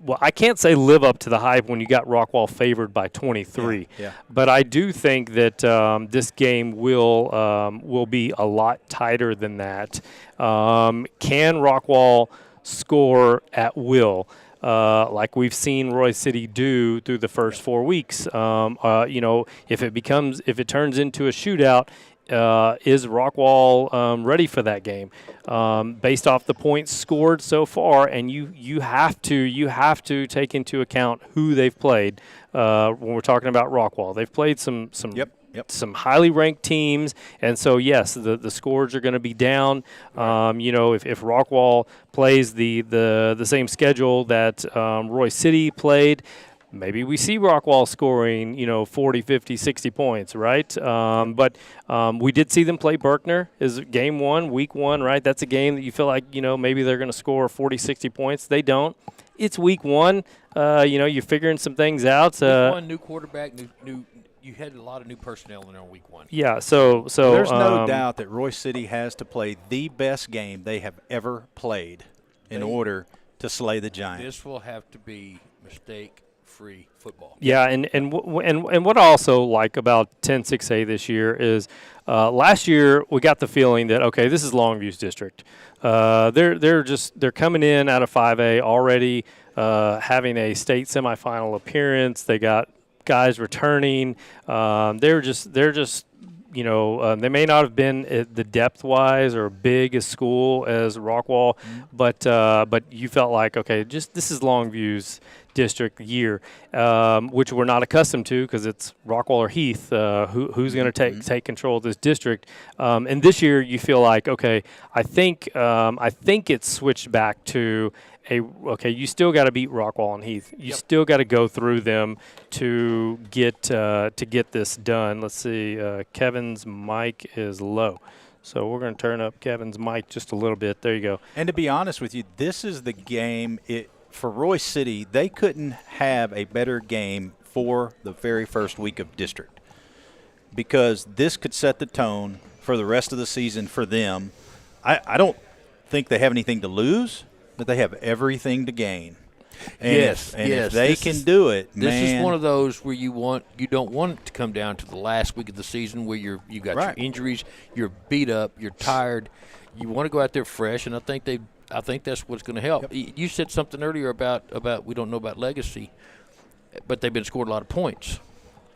Well, I can't say live up to the hype when you got Rockwall favored by 23. Yeah. But I do think that this game will be a lot tighter than that. Can Rockwall score at will, like we've seen Roy City do through the first 4 weeks? If it turns into a shootout, is Rockwall ready for that game? Based off the points scored so far, and you have to take into account who they've played when we're talking about Rockwall. They've played some some highly ranked teams, and so yes, the scores are going to be down. If Rockwall plays the same schedule that Roy City played, maybe we see Rockwall scoring, 40, 50, 60 points, right? But we did see them play Berkner is game 1, week 1, right? That's a game that you feel like, maybe they're going to score 40, 60 points. They don't. It's week 1. You're figuring some things out. Week 1, new quarterback, new. You had a lot of new personnel in there on week 1. Yeah, so there's no doubt that Roy City has to play the best game they have ever played in order to slay the Giants. This will have to be mistake-free football. Yeah, and what I also like about 10-6A this year is last year we got the feeling that okay, this is Longview's district. They're coming in out of 5A already, having a state semifinal appearance. They got guys returning. They're just they may not have been the depth-wise or big a school as Rockwall, but you felt like okay, this is Longview's district year, which we're not accustomed to because it's Rockwall or Heath. Who's going to take control of this district? And this year you feel like okay, I think it's switched back to you still got to beat Rockwall and Heath. You still got to go through them to get this done. Let's see. Kevin's mic is low, so we're going to turn up Kevin's mic just a little bit. There you go. And to be honest with you, this is the game. For Roy City, they couldn't have a better game for the very first week of district because this could set the tone for the rest of the season for them. I don't think they have anything to lose, but they have everything to gain. And yes. If they can do it, this man. is one of those where you don't want it to come down to the last week of the season where you got your injuries, you're beat up, you're tired. You want to go out there fresh, and I think that's what's going to help. Yep. You said something earlier about we don't know about Legacy, but they've been scored a lot of points.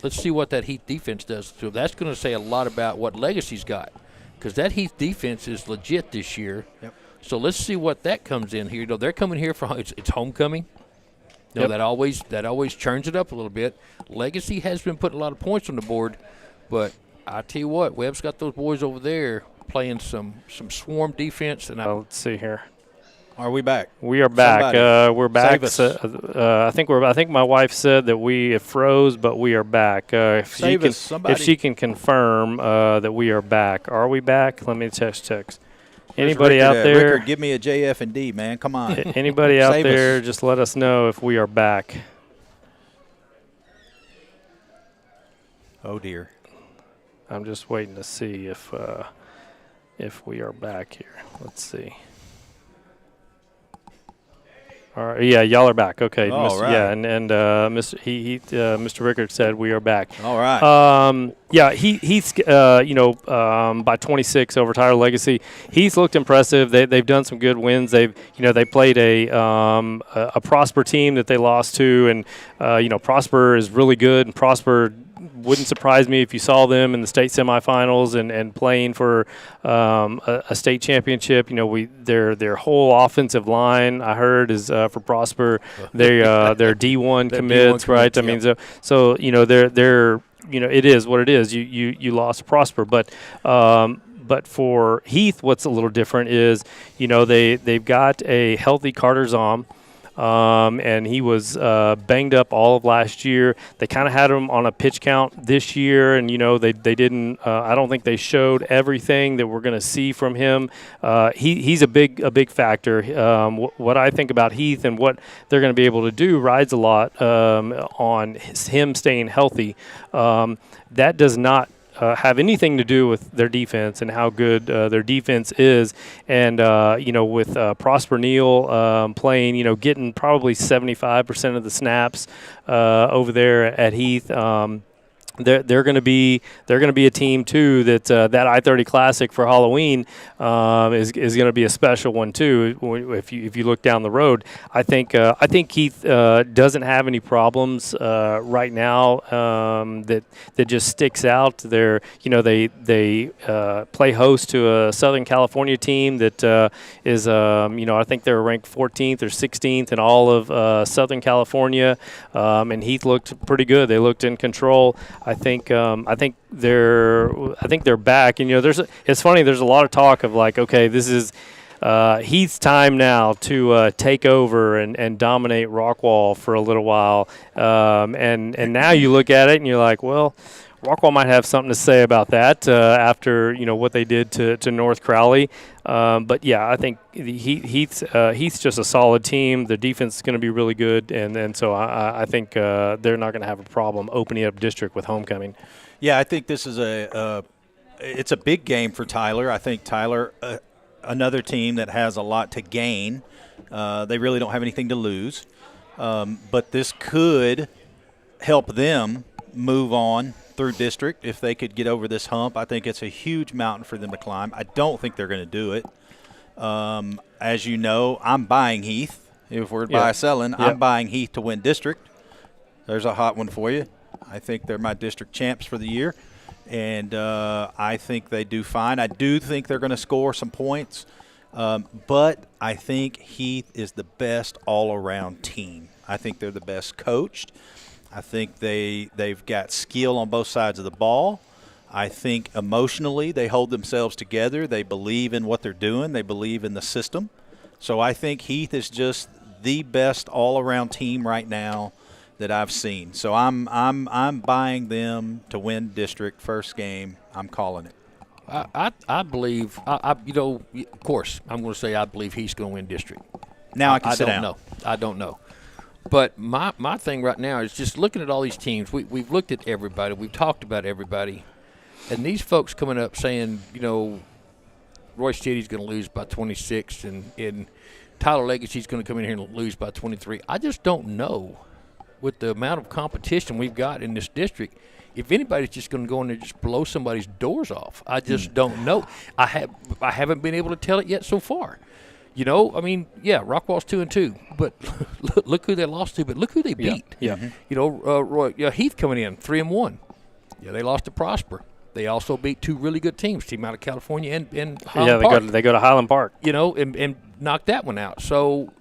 Let's see what that Heath defense does. So that's going to say a lot about what Legacy's got because that Heath defense is legit this year. Yep. So let's see what that comes in here. They're coming here for it's homecoming. That always churns it up a little bit. Legacy has been putting a lot of points on the board, but I tell you what, Webb's got those boys over there playing some swarm defense. And let's see here. Are we back? We are back. We're back. I think my wife said that we froze, but we are back. If she can confirm that we are back. Are we back? Let me text. Anybody out there? Rickard, give me a JF and D, man. Come on. Anybody out there, just let us know if we are back. Oh, dear. I'm just waiting to see if we are back here. Let's see. All right, yeah, y'all are back. Okay, right. Yeah, and Mr. Rickard said we are back. All right. Heath's by 26 over Tyler Legacy. Heath looked impressive. They've done some good wins. They played a Prosper team that they lost to, and Prosper is really good, and Prosper wouldn't surprise me if you saw them in the state semifinals and playing for a state championship. Their whole offensive line I heard is for Prosper. They're D1 commits, right? Yep. I mean, so they're it is what it is. You lost Prosper, but for Heath, what's a little different is they've got a healthy Carter Zom. And he was banged up all of last year. They kind of had him on a pitch count this year, and they didn't. I don't think they showed everything that we're going to see from him. He's a big factor. What I think about Heath and what they're going to be able to do rides a lot on him staying healthy. That does not have anything to do with their defense and how good their defense is. And, with Prosper Neal playing, getting probably 75% of the snaps over there at Heath, they're going to be a team too that I-30 Classic for Halloween is going to be a special one too. If you look down the road, I think Keith doesn't have any problems right now that just sticks out. They play host to a Southern California team that is I think they're ranked 14th or 16th in all of Southern California, and Heath looked pretty good. They looked in control. I think they're back. And it's funny. There's a lot of talk of like, okay, this is Heath's time now to take over and dominate Rockwall for a little while. And now you look at it and you're like, well, Rockwall might have something to say about that after what they did to North Crowley. But yeah, I think Heath's just a solid team. The defense is going to be really good, and so I think they're not going to have a problem opening up district with homecoming. Yeah, I think this is it's a big game for Tyler. I think Tyler, another team that has a lot to gain. They really don't have anything to lose, but this could help them move on through district if they could get over this hump. I think it's a huge mountain for them to climb. I don't think they're going to do it. As you know, I'm buying Heath. If we're buy selling, I'm buying Heath to win district. There's a hot one for you. I think they're my district champs for the year, and I think they do fine. I do think they're going to score some points, but I think Heath is the best all-around team. I think they're the best coached. I think they've got skill on both sides of the ball. I think emotionally they hold themselves together. They believe in what they're doing. They believe in the system. So I think Heath is just the best all-around team right now that I've seen. So I'm buying them to win district first game. I'm calling it. I believe of course I'm going to say I believe he's going to win district. Now I can sit down. I don't know. But my thing right now is just looking at all these teams. We've looked at everybody. We've talked about everybody. And these folks coming up saying, Royce City's going to lose by 26 and Tyler Legacy's going to come in here and lose by 23. I just don't know with the amount of competition we've got in this district if anybody's just going to go in there and just blow somebody's doors off. I just don't know. I haven't been able to tell it yet so far. Rockwall's 2-2, but look who they lost to. But look who they beat. Yeah. Heath coming in 3-1. Yeah, they lost to Prosper. They also beat two really good teams, team out of California and Highland Park. They go to Highland Park. And knocked that one out. So,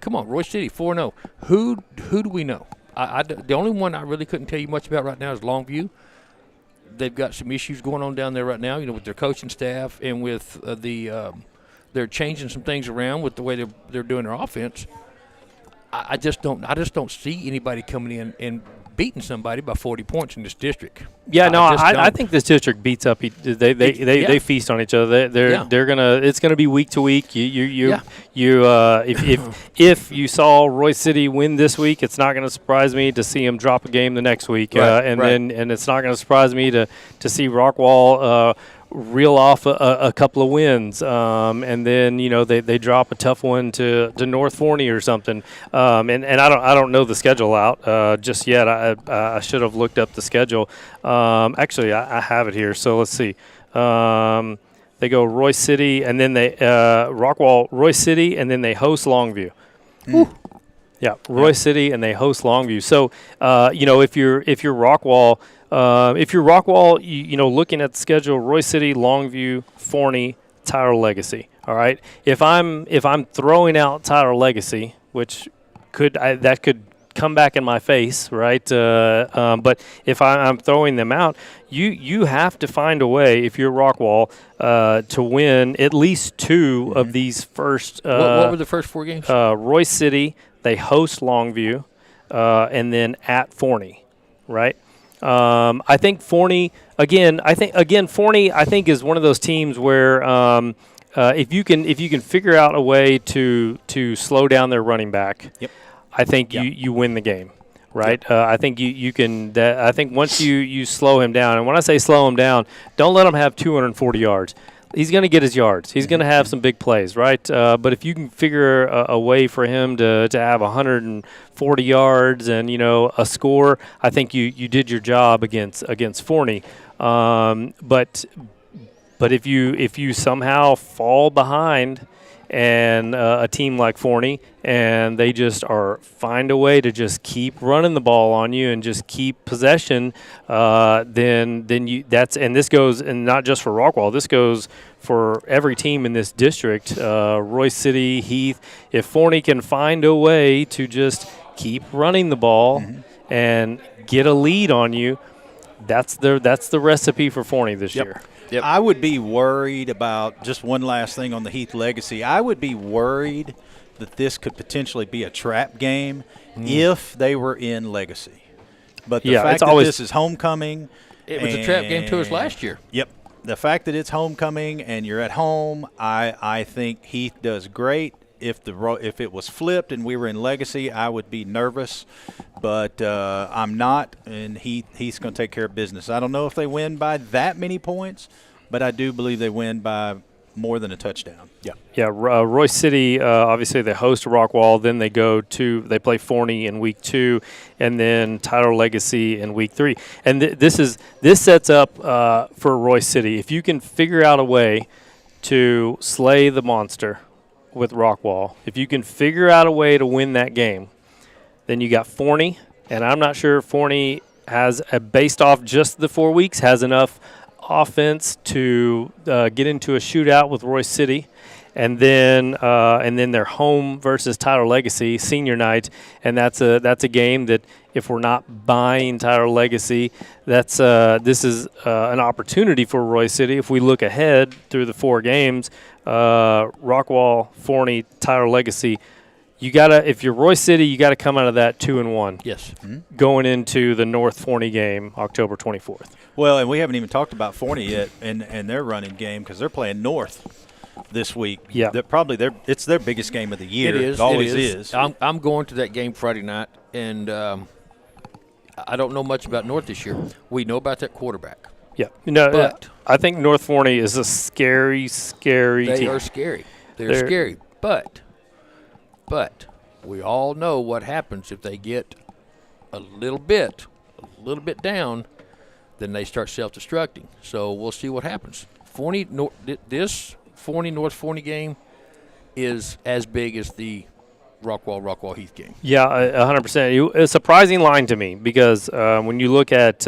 come on, Royce City 4-0. Who do we know? The only one I really couldn't tell you much about right now is Longview. They've got some issues going on down there right now, with their coaching staff and with they're changing some things around with the way they're doing their offense. I just don't see anybody coming in and beating somebody by 40 points in this district. Yeah, I think this district beats up. They feast on each other. They're gonna. It's gonna be week to week. If you saw Royce City win this week, it's not gonna surprise me to see them drop a game the next week. And it's not gonna surprise me to see Rockwall reel off a couple of wins, and then they drop a tough one to North Forney or something. And I don't know the schedule out just yet. I should have looked up the schedule. Actually, I have it here. So let's see. They go Royce City, and then they Rockwall, Royce City, and then they host Longview. Yeah, Royce City, and they host Longview. So if you're Rockwall. Looking at the schedule, Royce City, Longview, Forney, Tyler Legacy. All right. If I'm throwing out Tyler Legacy, which could come back in my face, right? But if I'm throwing them out, you have to find a way, if you're Rockwall, to win at least two of these first. What were the first four games? Royce City, they host Longview, and then at Forney, right? I think Forney Forney is one of those teams where if you can figure out a way to slow down their running back, I think you win the game, right? I think you can. I think once you slow him down, and when I say slow him down, don't let him have 240 yards. He's going to get his yards. He's going to have some big plays, right? But if you can figure a way for him to have 140 yards and a score, I think you did your job against Forney. But if you somehow fall behind, and a team like Forney, and they just find a way to just keep running the ball on you and just keep possession, then this goes, and not just for Rockwall, this goes for every team in this district, Royce City, Heath. If Forney can find a way to just keep running the ball and get a lead on you, that's the recipe for Forney this year. Yep. I would be worried about just one last thing on the Heath legacy. I would be worried that this could potentially be a trap game if they were in legacy. But the fact that this is homecoming. It was a trap game to us last year. Yep. The fact that it's homecoming and you're at home, I think Heath does great. If it was flipped and we were in legacy, I would be nervous. But I'm not, and Heath's going to take care of business. I don't know if they win by that many points, but I do believe they win by more than a touchdown. Yeah. Yeah, Royce City, obviously they host Rockwall, then they play Forney in week 2, and then Tyler Legacy in week 3. And this sets up for Royce City. If you can figure out a way to slay the monster with Rockwall, if you can figure out a way to win that game, then you got Forney, and I'm not sure Forney has, based off just the 4 weeks, has enough offense to get into a shootout with Royce City, and then they're home versus Tyler Legacy senior night, and that's a game that if we're not buying Tyler Legacy, this is an opportunity for Royce City. If we look ahead through the 4 games, Rockwall, Forney, Tyler Legacy, if you're Royce City, you gotta come out of that 2-1. Yes. Mm-hmm. Going into the North Forney game, October 24th. Well, and we haven't even talked about Forney yet and their running game because they're playing North this week. Yeah. It's their biggest game of the year. It is. It always is. I'm going to that game Friday night, and I don't know much about North this year. We know about that quarterback. Yeah. But I think North Forney is a scary team. They are scary. They're scary. But we all know what happens if they get a little bit down, then they start self-destructing. So we'll see what happens. This North Forney game is as big as the Rockwall Heath game. Yeah, 100%. A surprising line to me because when you look at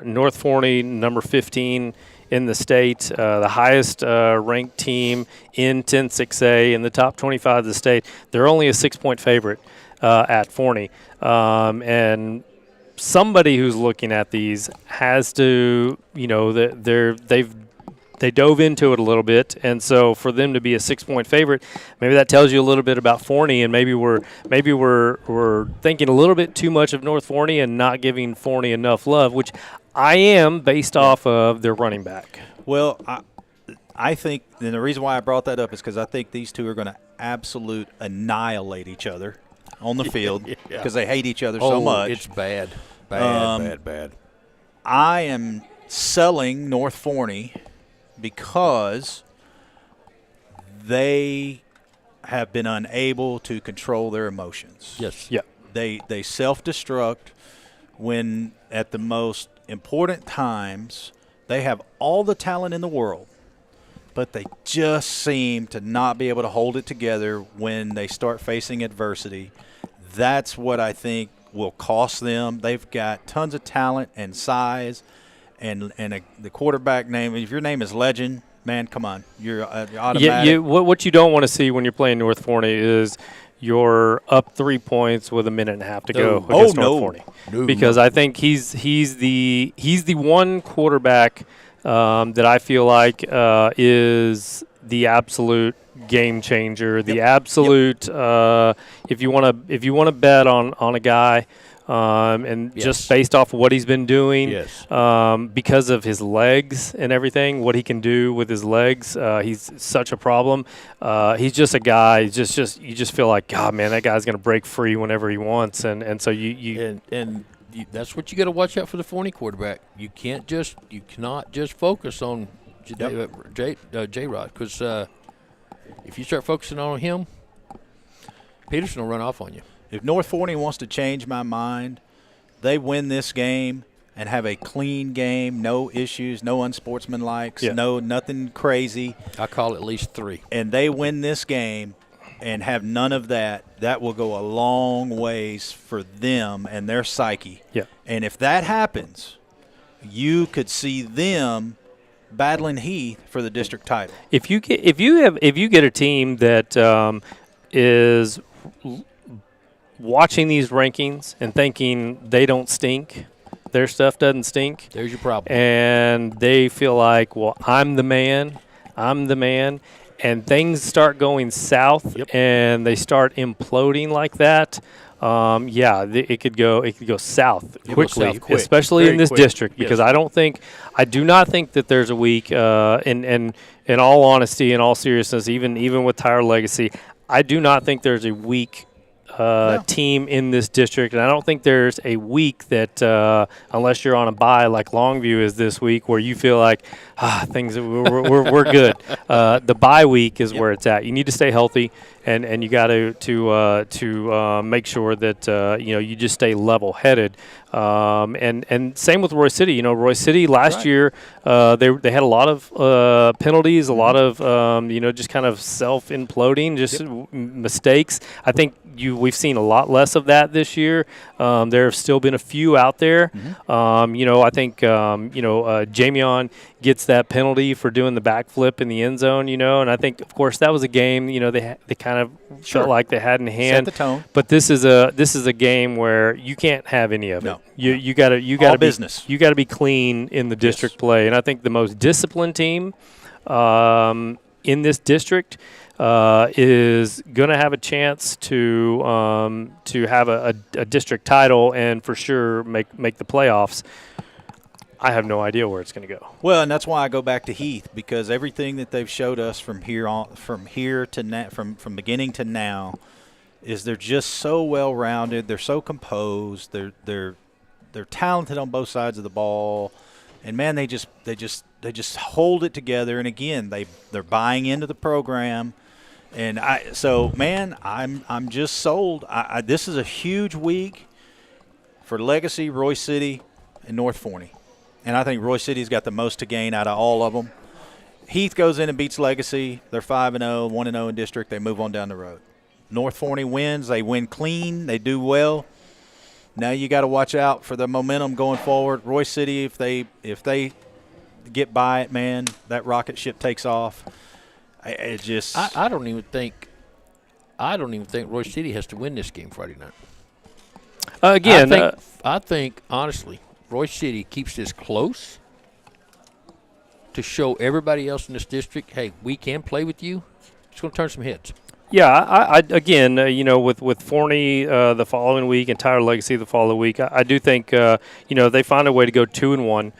North Forney, number 15 in the state, the highest ranked team in 10-6A in the top 25 of the state, they're only a 6-point favorite at Forney. And somebody who's looking at these has to, they dove into it a little bit, and so for them to be a 6-point favorite, maybe that tells you a little bit about Forney, and maybe we're thinking a little bit too much of North Forney and not giving Forney enough love, which I am based off of their running back. Well, I think, and the reason why I brought that up is because I think these two are going to absolute annihilate each other on the field because they hate each other so much. It's bad. Bad. I am selling North Forney because they have been unable to control their emotions. Yes. Yeah. They self-destruct when at the most important times they have all the talent in the world, but they just seem to not be able to hold it together when they start facing adversity. That's what I think will cost them. They've got tons of talent and size, and the quarterback name. If your name is Legend, man, come on, you're automatic. Yeah. What you don't want to see when you're playing North Forney is you're up 3 points with a minute and a half to go against North Forney. No. Because I think he's the one quarterback that I feel like is the absolute game changer. The absolute if you want to bet on a guy. Just based off of what he's been doing, because of his legs and everything, what he can do with his legs, he's such a problem. He's just a guy. You just feel like, God, man, that guy's going to break free whenever he wants, and so you that's what you got to watch out for the Forney quarterback. You cannot just focus on J-Rod because if you start focusing on him, Peterson will run off on you. If North Forney wants to change my mind, they win this game and have a clean game, no issues, no unsportsmanlikes, nothing crazy. I call at least 3. And they win this game and have none of that. That will go a long ways for them and their psyche. Yeah. And if that happens, you could see them battling Heath for the district title. If you get a team that is watching these rankings and thinking they don't stink, Their stuff doesn't stink. There's your problem. And they feel like, well, I'm the man. And things start going south, and they start imploding like that. It could go south quickly, especially in this district, because I do not think that there's a week. In all honesty, in all seriousness, even with Tyler Legacy, I do not think there's a weak team in this district, and I don't think there's a week that unless you're on a bye like Longview is this week, where you feel like things we're good. The bye week is where it's at. You need to stay healthy, and you got to make sure that you just stay level-headed. And same with Roy City. Roy City last year they had a lot of penalties, a lot of just kind of self-imploding, just mistakes. I think we've seen a lot less of that this year. There have still been a few out there. I think Jamion gets that penalty for doing the backflip in the end zone. And I think, of course, that was a game. They kind of felt like they had in hand. Set the tone. But this is a game where you can't have any of it. No. You got to business. You got to be clean in the district play, and I think the most disciplined team in this district is going to have a chance to have a district title and for sure make the playoffs. I have no idea where it's going to go. Well, and that's why I go back to Heath, because everything that they've showed us from beginning to now is they're just so well rounded. They're so composed. They're talented on both sides of the ball, and man, they just hold it together. And again, they're buying into the program, and I'm just sold. This is a huge week for Legacy, Roy City, and North Forney. And I think Roy City's got the most to gain out of all of them. Heath goes in and beats Legacy. They're 5-0, 1-0 in district. They move on down the road. North Forney wins. They win clean. They do well. Now you got to watch out for the momentum going forward. Roy City, if they get by it, man, that rocket ship takes off. I don't even think Roy City has to win this game Friday night. I think honestly, Roy City keeps this close to show everybody else in this district, hey, we can play with you. It's going to turn some heads. Yeah, I again, with Forney the following week and Tyler Legacy the following week, I do think, they find a way to go 2-1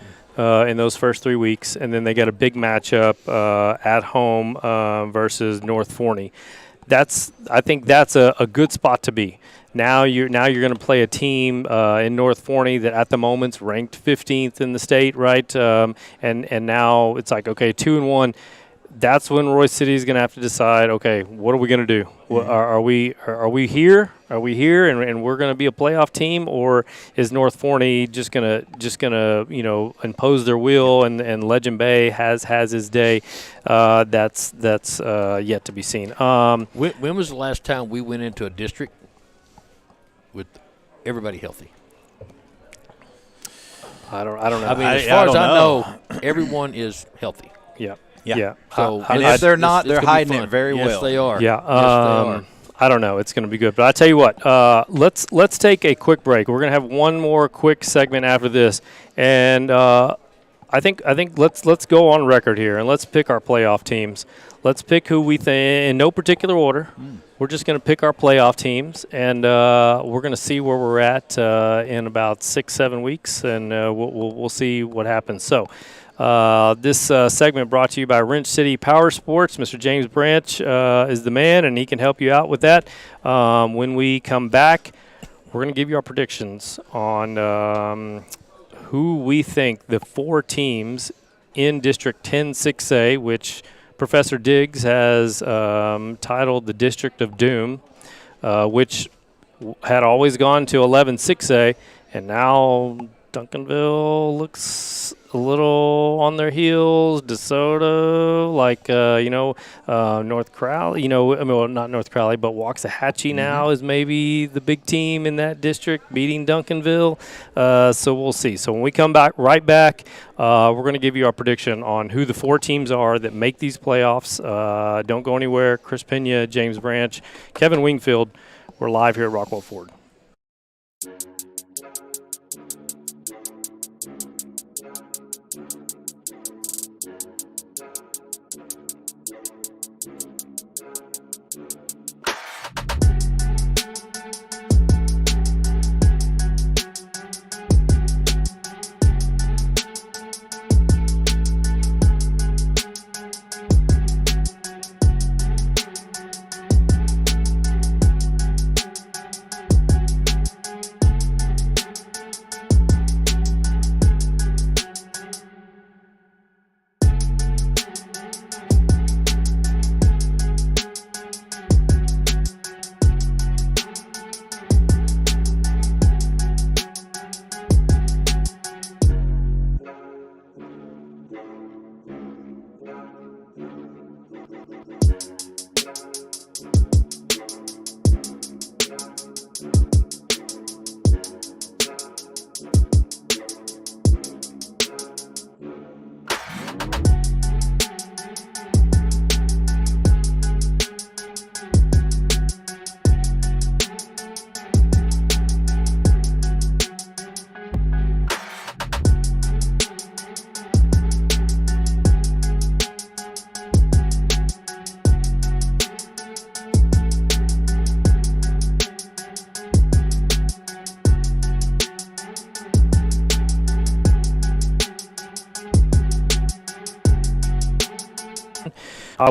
in those first 3 weeks, and then they got a big matchup at home versus North Forney. I think that's a good spot to be. Now you're going to play a team in North Forney that at the moment's ranked 15th in the state, right? And now it's like, okay, 2-1. That's when Roy City is going to have to decide, okay, what are we going to do? Mm-hmm. Are we here? Are we here and we're going to be a playoff team, or is North Forney just going to impose their will and Legend Bay has his day? That's yet to be seen. When was the last time we went into a district with everybody healthy? I don't know. I mean, as far as I know, everyone is healthy. Yeah. Yeah. So and if they're not, they're hiding it very well. Yes, they are. Yeah. Yes, they are. I don't know. It's going to be good. But I tell you what, let's take a quick break. We're going to have one more quick segment after this, and I think let's go on record here and let's pick our playoff teams. Let's pick who we think in no particular order. We're just going to pick our playoff teams, and we're going to see where we're at in about 6-7 weeks, and we'll see what happens. So. This segment brought to you by Wrench City Power Sports. Mr. James Branch is the man, and he can help you out with that. When we come back, we're going to give you our predictions on who we think the 4 teams in District 10-6A, which Professor Diggs has titled the District of Doom, which had always gone to 11-6A, and now Duncanville looks a little on their heels. DeSoto, North Crowley, not North Crowley, but Waxahachie now is maybe the big team in that district, beating Duncanville. So we'll see. So when we come back, we're going to give you our prediction on who the 4 teams are that make these playoffs. Don't go anywhere. Chris Pena, James Branch, Kevin Wingfield. We're live here at Rockwell Ford.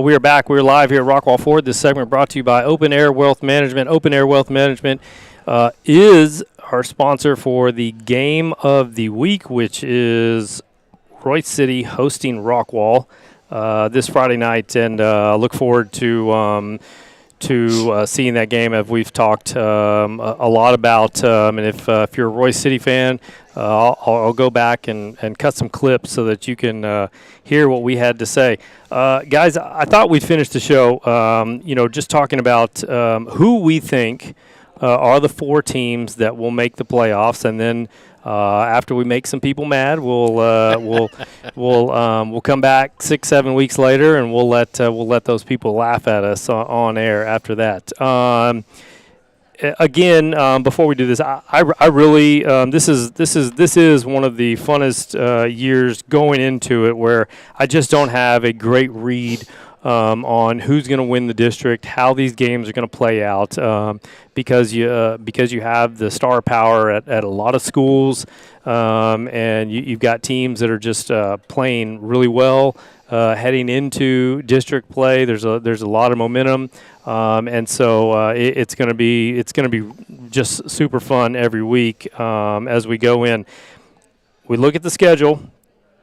We are back. We're live here at Rockwall Ford. This segment brought to you by Open Air Wealth Management. Open Air Wealth Management is our sponsor for the game of the week, which is Royce City hosting Rockwall this Friday night, and look forward to seeing that game. As we've talked a lot about, and if you're a Royce City fan, I'll go back and cut some clips so that you can hear what we had to say. Guys, I thought we'd finish the show, just talking about who we think are the 4 teams that will make the playoffs, and then after we make some people mad, we'll come back 6-7 weeks later, and we'll let those people laugh at us on air after that. Again, before we do this, I really this is one of the funnest years going into it, where I just don't have a great read on who's going to win the district, how these games are going to play out, because you have the star power at a lot of schools, and you've got teams that are just playing really well heading into district play. There's a lot of momentum, and so it's going to be just super fun every week as we go in. We look at the schedule.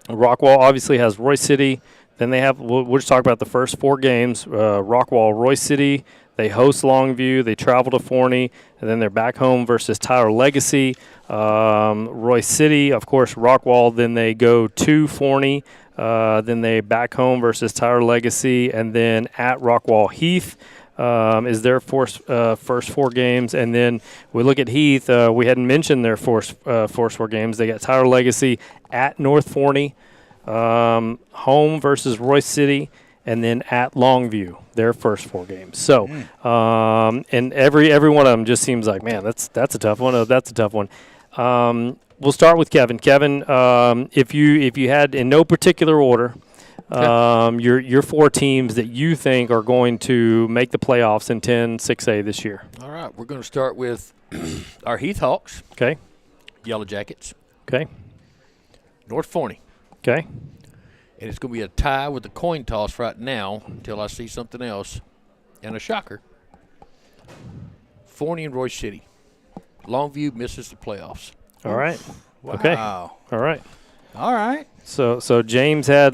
Rockwall obviously has Royce City. Then they have, we'll just talk about the first 4 games. Rockwall, Royce City, they host Longview, they travel to Forney, and then they're back home versus Tyler Legacy. Royce City, of course, Rockwall, then they go to Forney, then they back home versus Tyler Legacy, and then at Rockwall Heath is their first 4 games. And then we look at Heath, we hadn't mentioned their first 4 games. They got Tyler Legacy at North Forney, home versus Royce City, and then at Longview, their first 4 games. So, and every one of them just seems like, man, that's a tough one. Oh, that's a tough one. We'll start with Kevin. Kevin, if you had, in no particular order, your 4 teams that you think are going to make the playoffs in 10-6A this year. All right, we're going to start with our Heath Hawks. Okay. Yellow Jackets. Okay. North Forney. Okay. And it's going to be a tie with the coin toss right now until I see something else. And a shocker. Forney and Royce City. Longview misses the playoffs. All right. Wow. Okay. All right. All right. So Kevin had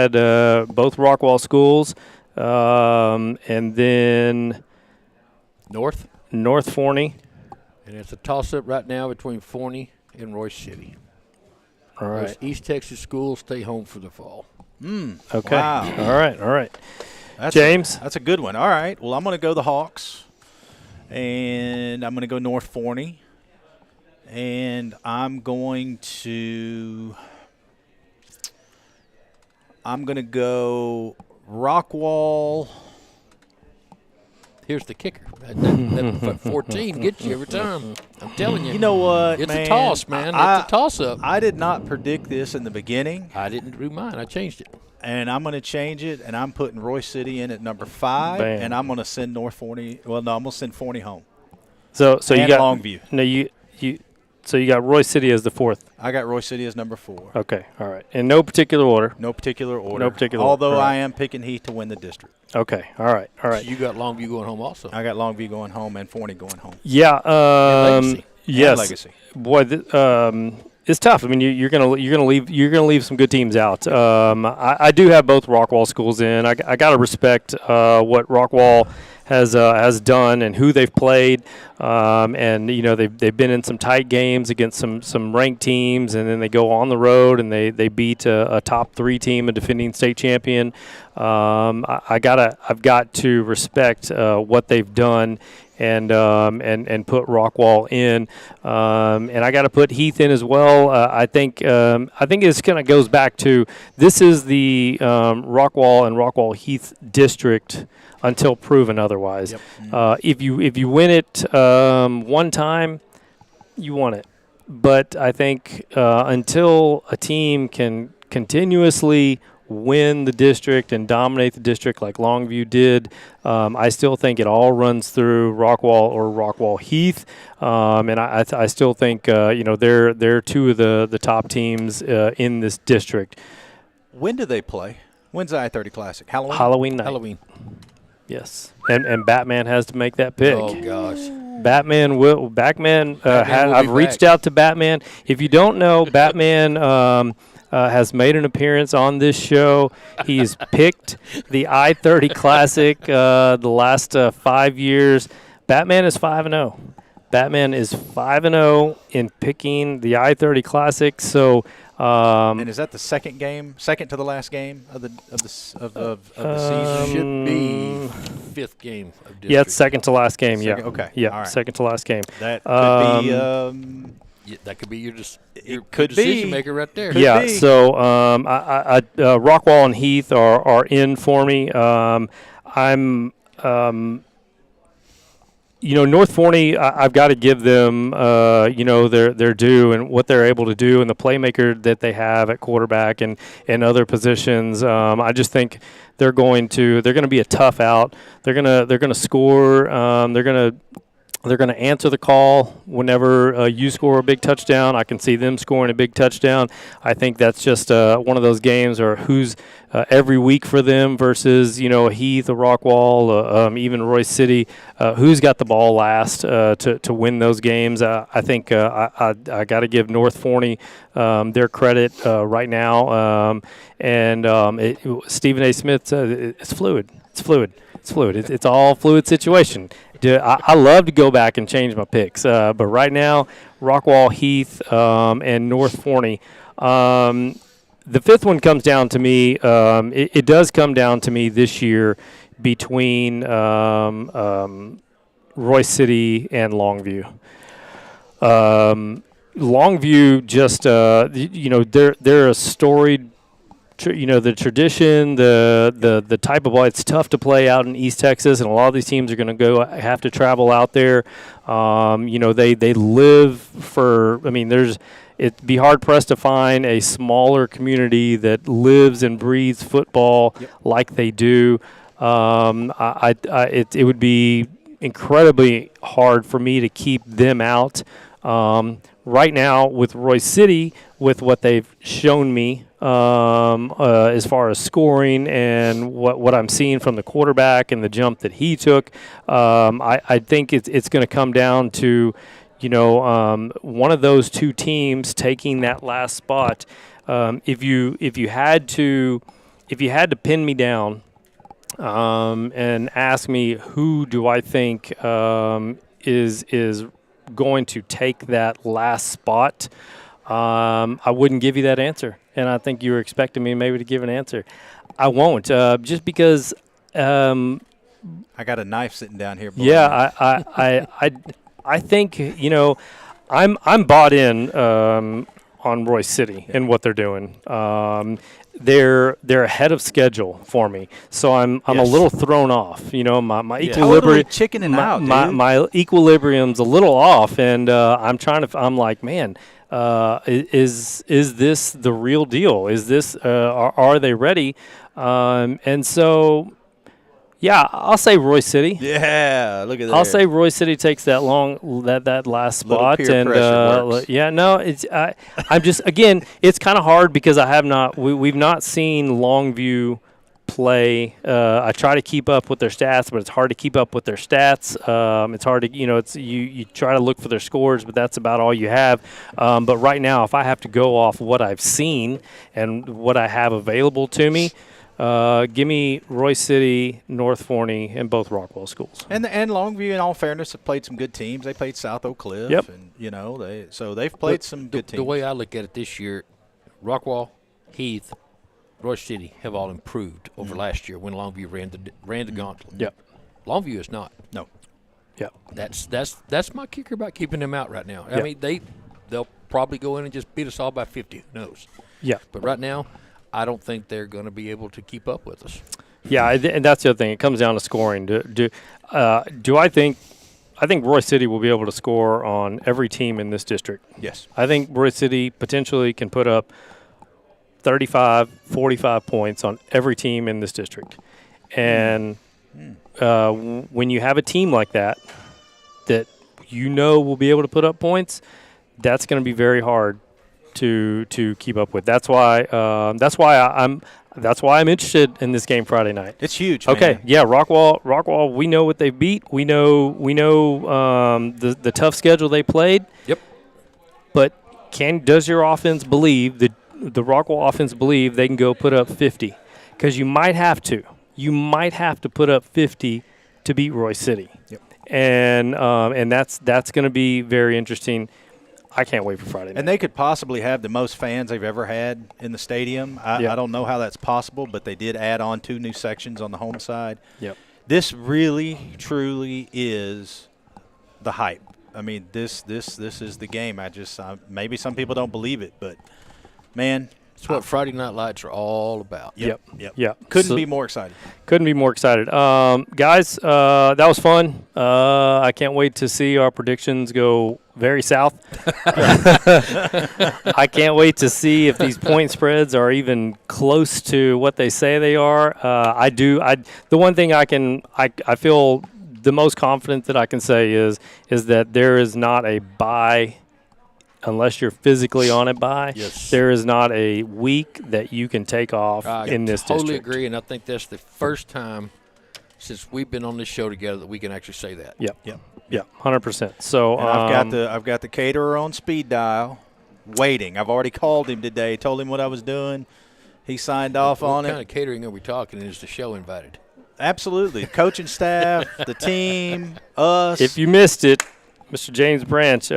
both Rockwall schools, and then North Forney. And it's a toss-up right now between Forney and Royce City. All right. Those East Texas schools stay home for the fall. Okay. Wow. All right. James? That's a good one. All right. Well, I'm going to go the Hawks, and I'm going to go North Forney, and I'm going to go Rockwall. Here's the kicker. That 14 gets you every time. I'm telling you. You know what, it's man? a toss, man. It's a toss-up. I did not predict this in the beginning. I didn't do mine. I changed it. And I'm going to change it, and I'm putting Royce City in at number 5, Bam. and I'm going to send North Forney. Well, no, I'm going to send Forney home. So you and got Longview. No, so you got Royce City as the 4th. I got Royce City as number 4. Okay. All right. In no particular order. No particular order. No particular Although order. I am picking Heath to win the district. Okay. All right. So you got Longview going home also. I got Longview going home and Forney going home. Yeah. Legacy. Yes. And Legacy. Boy, it's tough. I mean, you're gonna leave some good teams out. I do have both Rockwall schools in. I gotta respect what Rockwall has done and who they've played, and they've been in some tight games against some ranked teams, and then they go on the road and they beat a top 3 team, a defending state champion. I've got to respect what they've done. And put Rockwall in, and I got to put Heath in as well. I think it's kind of goes back to this is the Rockwall and Rockwall Heath district until proven otherwise. Yep. If you win it one time, you won it. But I think until a team can continuously win the district and dominate the district like Longview did, I still think it all runs through Rockwall or Rockwall Heath, and I still think they're 2 of the top teams in this district. When do they play? When's the I-30 Classic? Halloween? Halloween night. Halloween. Yes. And Batman has to make that pick. Oh gosh. Batman will be I've reached back. out to Batman. If you don't know, Batman has made an appearance on this show. He's picked the I-30 Classic the last 5 years. Batman is 5-0. Batman is 5-0 in picking the I-30 Classic. So, and is that the second to the last game of the season? Should be fifth game of district. Yeah, it's second to last game. Second, okay. Yeah, All right. second to last game. That could be. Yeah, that could be your could decision be. maker right there. Yeah. be. So, Rockwall and Heath are in for me. North Forney, I've got to give them, their due and what they're able to do and the playmaker that they have at quarterback and other positions. I just think they're going to be a tough out. They're gonna score. They're going to answer the call whenever you score a big touchdown. I can see them scoring a big touchdown. I think that's just one of those games or who's every week for them versus, Heath, or Rockwall, even Royce City. Who's got the ball last to win those games? I think I got to give North Forney their credit right now. Stephen A. Smith, it's fluid. It's fluid. It's all fluid situation. I love to go back and change my picks, but right now, Rockwall, Heath, and North Forney. The fifth one comes down to me. It does come down to me this year between Royce City and Longview. Longview just, they're a storied. The tradition, the type of ball. It's tough to play out in East Texas, and a lot of these teams are going to have to travel out there. They live for. It'd be hard pressed to find a smaller community that lives and breathes football like they do. It would be incredibly hard for me to keep them out. Right now, with Royce City, with what they've shown me. As far as scoring and what I'm seeing from the quarterback and the jump that he took, I think it's going to come down to, one of those two teams taking that last spot. If you had to pin me down and ask me who do I think is going to take that last spot, I wouldn't give you that answer. And I think you were expecting me maybe to give an answer. I won't, just because. I got a knife sitting down here. Yeah, I think I'm bought in on Royce City and what they're doing. They're ahead of schedule for me, so I'm a little thrown off. My equilibrium, totally chickening out, dude. My equilibrium's a little off, and I'm like, man. Is this the real deal? Is this are they ready? And so, yeah, I'll say Royce City. Yeah, look at that. I'll say Royce City takes that last spot, peer pressure works. It's I'm just again, it's kind of hard because we've not seen Longview play. I try to keep up with their stats, but it's hard to keep up with their stats. It's hard to, you try to look for their scores, but that's about all you have. But right now, if I have to go off what I've seen and what I have available to me, give me Royce City, North Forney, and both Rockwell schools. And Longview, in all fairness, have played some good teams. They played South Oak Cliff. Yep. And, they've played some good teams. The way I look at it this year, Rockwall, Heath, Royce City have all improved over last year when Longview ran the gauntlet. Yep. Longview is not. No. Yep. That's my kicker about keeping them out right now. Yep. I mean, they'll probably go in and just beat us all by 50. Who knows? Yeah. But right now, I don't think they're going to be able to keep up with us. Yeah, and that's the other thing. It comes down to scoring. Do I think Royce City will be able to score on every team in this district? Yes. I think Royce City potentially can put up 35, 45 points on every team in this district. And when you have a team like that will be able to put up points, that's going to be very hard to keep up with. That's why I'm interested in this game Friday night. It's huge. Man. Okay, yeah, Rockwall. We know what they beat. We know the tough schedule they played. Yep. But does your offense believe the Rockwall offense believe they can go put up 50? Because you might have to. You might have to put up 50 to beat Roy City. Yep. And that's going to be very interesting. I can't wait for Friday night. And they could possibly have the most fans they've ever had in the stadium. I don't know how that's possible, but they did add on 2 new sections on the home side. Yep. This really, truly is the hype. I mean, this is the game. Maybe some people don't believe it, but, man. It's what Friday Night Lights are all about. Yep. Couldn't be more excited. Couldn't be more excited. Guys, that was fun. I can't wait to see our predictions go very south. I can't wait to see if these point spreads are even close to what they say they are. The one thing I feel the most confident that I can say is that there is not a bye. Unless you're physically on a bye, yes. There is not a week that you can take off in this district. I totally agree, and I think that's the first time since we've been on this show together that we can actually say that. Yep, 100%. So and I've got the caterer on speed dial, waiting. I've already called him today, told him what I was doing. He signed off on it. What kind of catering are we talking? Is the show invited? Absolutely, coaching staff, the team, us. If you missed it. Mr. James Branch,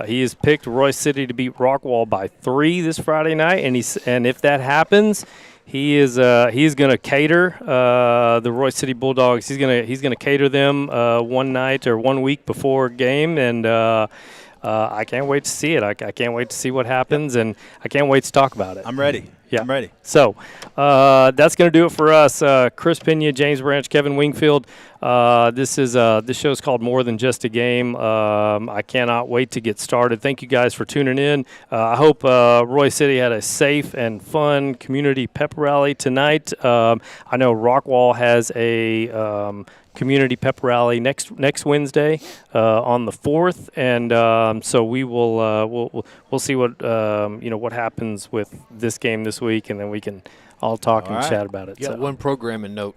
he has picked Roy City to beat Rockwall by 3 this Friday night, and if that happens, he's going to cater the Roy City Bulldogs. He's going to cater them one night or 1 week before game, and I can't wait to see it. I can't wait to see what happens, and I can't wait to talk about it. I'm ready. Yeah. I'm ready. So that's going to do it for us. Chris Pena, James Branch, Kevin Wingfield. This show's called More Than Just a Game. I cannot wait to get started. Thank you guys for tuning in. I hope Roy City had a safe and fun community pep rally tonight. I know Rockwall has a community pep rally next Wednesday on the 4th, and so we will we'll see what happens with this game this week, and then we can all talk and chat about it. Yeah, one programming note: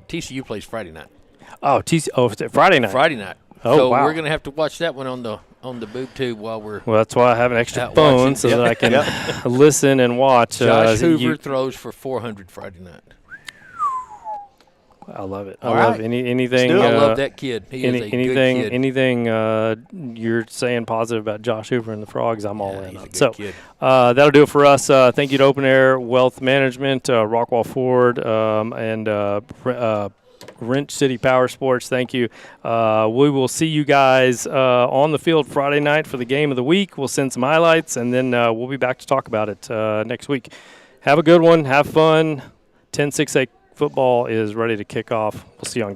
TCU plays Friday night. Oh, Friday night. Friday night. Oh, so wow. We're gonna have to watch that one on the boob tube while we're. Well, that's why I have an extra phone so that I can listen and watch. Josh Hoover throws for 400 Friday night. I love it. I love anything. I love that kid. He is a good kid. Anything you're saying positive about Josh Hoover and the Frogs, I'm all in on. So that'll do it for us. Thank you to Open Air Wealth Management, Rockwall Ford, and Wrench City Power Sports. Thank you. We will see you guys on the field Friday night for the game of the week. We'll send some highlights, and then we'll be back to talk about it next week. Have a good one. Have fun. 10-6 football is ready to kick off. We'll see you on